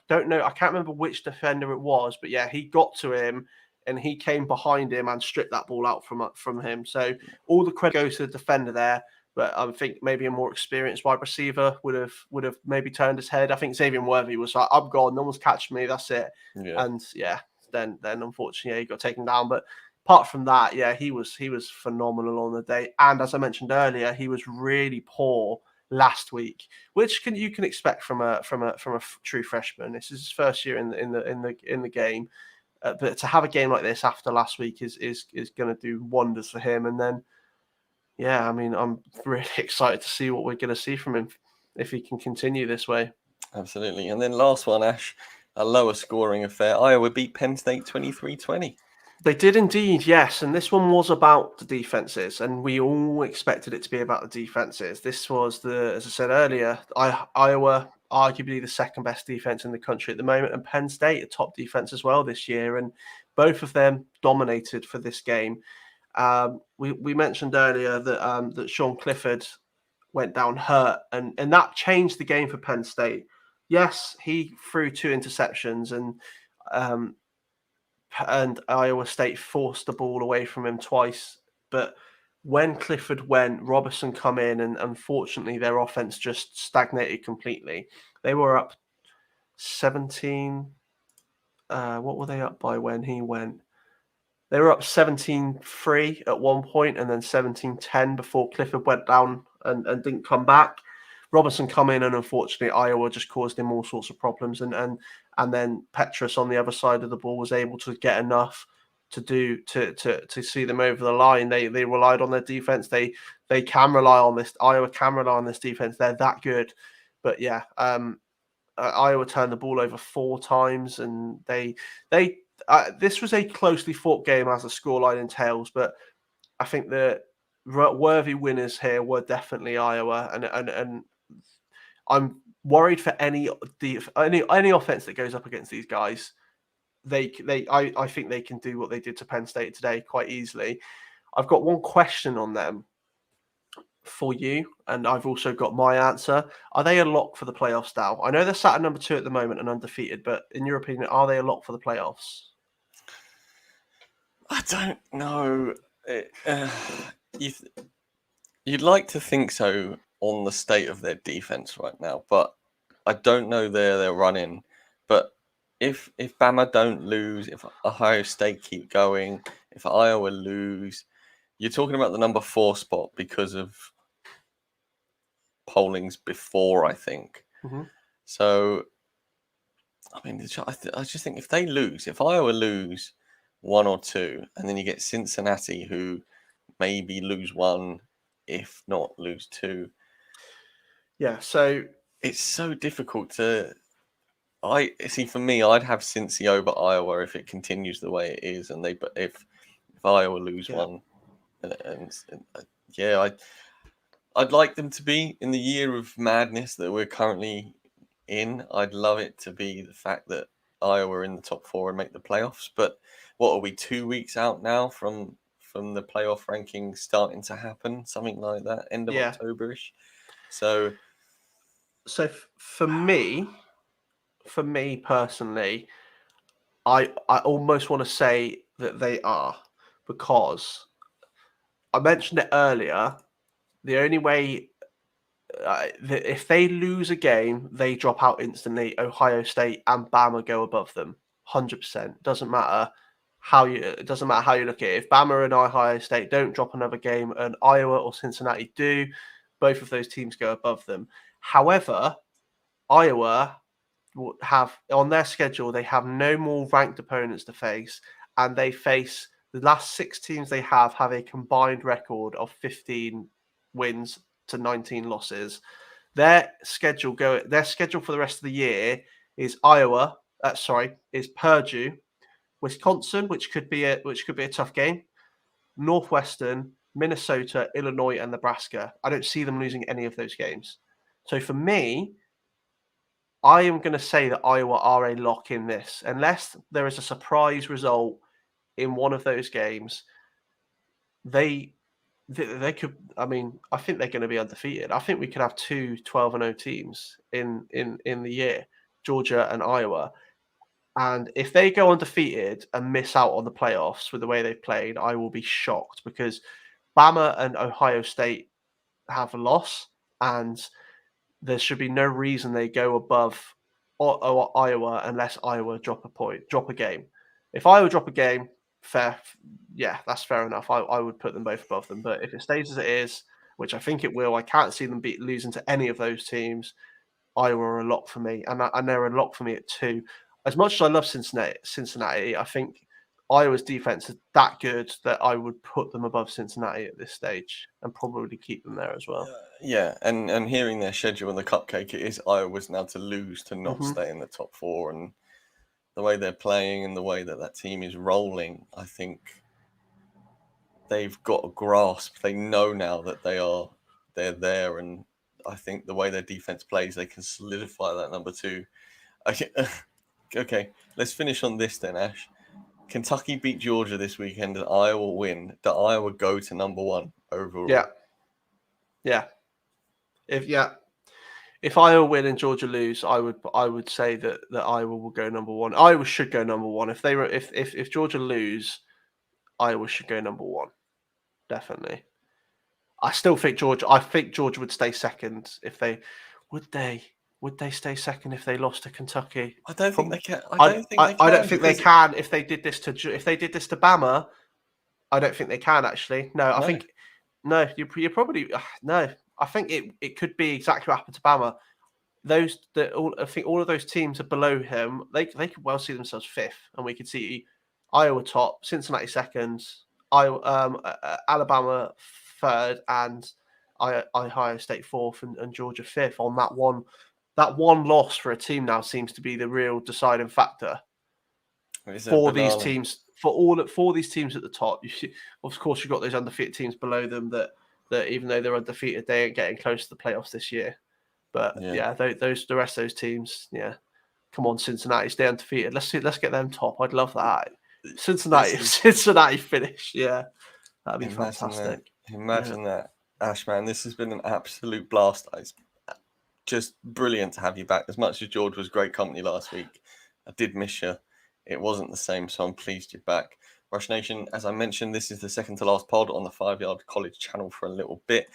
S2: don't know. I can't remember which defender it was, but yeah, he got to him and he came behind him and stripped that ball out from him. So all the credit goes to the defender there. But I think maybe a more experienced wide receiver would have maybe turned his head. I think Xavier Worthy was like, I'm gone, no one's catching me, that's it.
S1: Yeah.
S2: And yeah, then unfortunately he got taken down. But apart from that, yeah, he was phenomenal on the day. And as I mentioned earlier, he was really poor last week, which you can expect from a true freshman. This is his first year in the game. But to have a game like this after last week is going to do wonders for him. And then, yeah, I mean, I'm really excited to see what we're going to see from him if he can continue this way.
S1: Absolutely. And then last one, Ash, a lower scoring affair. Iowa beat Penn State 23-20.
S2: They did indeed, yes. And this one was about the defenses, and we all expected it to be about the defenses. This was as I said earlier, Iowa, arguably the second best defense in the country at the moment, and Penn State, a top defense as well this year. And both of them dominated for this game. We mentioned earlier that Sean Clifford went down hurt, and that changed the game for Penn State. Yes, he threw 2 interceptions, and Iowa State forced the ball away from him twice. But when Clifford went, Robertson come in, and unfortunately their offense just stagnated completely. They were up 17. What were they up by when he went? They were up 17-3 at one point, and then 17-10 before Clifford went down and didn't come back. Robertson come in, and unfortunately Iowa just caused him all sorts of problems. And then Petrus on the other side of the ball was able to get enough to see them over the line. They relied on their defense. They can rely on this. Iowa can rely on this defense. They're that good. But yeah, Iowa turned the ball over 4 times, and this was a closely fought game as the scoreline entails. But I think the worthy winners here were definitely Iowa, and I'm worried for any offense that goes up against these guys. I think they can do what they did to Penn State today quite easily. I've got one question on them for you, and I've also got my answer. Are they a lock for the playoffs now? I know they're sat at number 2 at the moment and undefeated, but in your opinion, are they a lock for the playoffs?
S1: I don't know. You'd like to think so on the state of their defense right now, but I don't know they're running. But if Bama don't lose, if Ohio State keep going, if Iowa lose, you're talking about the number 4 spot because of pollings before, I think.
S2: Mm-hmm.
S1: So, I mean, I just think if they lose, if Iowa lose 1 or 2, and then you get Cincinnati, who maybe lose 1, if not lose 2. Yeah,
S2: so
S1: it's so difficult to. For me, I'd have Cincy over Iowa if it continues the way it is, and if if Iowa lose one, yeah, I'd like them to be in the year of madness that we're currently in. I'd love it to be the fact that Iowa are in the top 4 and make the playoffs. But what are we, 2 weeks out now from the playoff rankings starting to happen? Something like that, end of October-ish. So
S2: for me personally, I almost want to say that they are, because I mentioned it earlier. The only way, if they lose a game, they drop out instantly. Ohio State and Bama go above them, 100%. Doesn't matter how you look at it. If Bama and Ohio State don't drop another game, and Iowa or Cincinnati do, both of those teams go above them. However, Iowa have on their schedule, they have no more ranked opponents to face, and they face the last 6 teams they have a combined record of 15 wins to 19 losses. Their schedule for the rest of the year is is Purdue, Wisconsin, which could be a tough game, Northwestern, Minnesota, Illinois, and Nebraska. I don't see them losing any of those games. So for me, I am going to say that Iowa are a lock in this, unless there is a surprise result in one of those games. They could. I mean, I think they're going to be undefeated. I think we could have 2 12-0 teams in the year, Georgia and Iowa. And if they go undefeated and miss out on the playoffs with the way they've played, I will be shocked, because Bama and Ohio State have a loss, and there should be no reason they go above Iowa unless Iowa drop a game. If Iowa drop a game, fair, yeah, that's fair enough. I would put them both above them. But if it stays as it is, which I think it will, I can't see them losing to any of those teams. Iowa are a lock for me, and they're a lock for me at 2. As much as I love Cincinnati, I think Iowa's defense is that good that I would put them above Cincinnati at this stage and probably keep them there as well.
S1: Yeah, and hearing their schedule in the cupcake, it is Iowa's now to lose to not stay in the top 4, and the way they're playing and the way that team is rolling, I think they've got a grasp. They know now that they're there, and I think the way their defense plays, they can solidify that number 2. Okay, let's finish on this then, Ash. Kentucky beat Georgia this weekend and Iowa win. Do Iowa go to number 1 overall?
S2: Yeah. If Iowa win and Georgia lose, I would say that Iowa will go number 1. Iowa should go number 1. If Georgia lose, Iowa should go number 1. Definitely. I still think Georgia. I think Georgia would stay second if they would they stay second if they lost to Kentucky.
S1: I don't think they can.
S2: I don't think they can if they did this to Bama. I don't think they can actually. No, I think no. You're probably no. I think it could be exactly what happened to Bama. I think all of those teams are below him. They could well see themselves 5th, and we could see Iowa top, Cincinnati second, Alabama 3rd, and Ohio State 4th, and Georgia 5th. On that one loss for a team now seems to be the real deciding factor for these teams. For these teams at the top, of course, you've got those undefeated teams below them that even though they're undefeated, they ain't getting close to the playoffs this year. But the rest of those teams, come on, Cincinnati, stay undefeated. Let's get them top. I'd love that. Cincinnati finish, that'd be fantastic.
S1: Imagine that, Ash, man. This has been an absolute blast. It's just brilliant to have you back. As much as George was great company last week, I did miss you. It wasn't the same, so I'm pleased you're back. Rush Nation, as I mentioned, this is the second to last pod on the 5 Yard College channel for a little bit.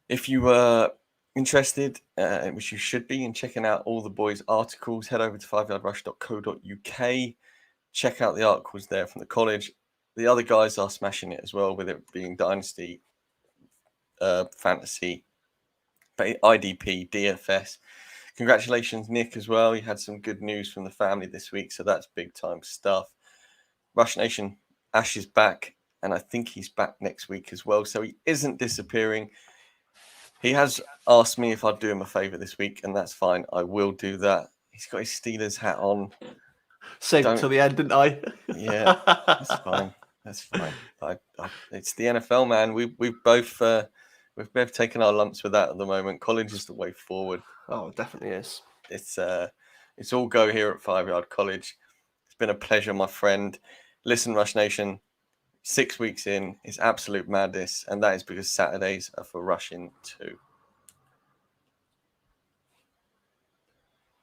S1: If you were interested, which you should be, in checking out all the boys' articles, head over to 5yardrush.co.uk. Check out the articles there from the college. The other guys are smashing it as well, with it being Dynasty, Fantasy, IDP, DFS. Congratulations, Nick, as well. You had some good news from the family this week, so that's big time stuff. Rush Nation, Ash is back, and I think he's back next week as well, so he isn't disappearing. He has asked me if I'd do him a favour this week, and that's fine. I will do that. He's got his Steelers hat on.
S2: Saved till the end, didn't I?
S1: Yeah, that's fine. That's fine. It's the NFL, man. We've both taken our lumps with that at the moment. College is the way forward.
S2: Oh, it definitely is.
S1: It's all go here at 5 Yard College. It's been a pleasure, my friend. Listen, Rush Nation, 6 weeks in is absolute madness, and that is because Saturdays are for rushing too.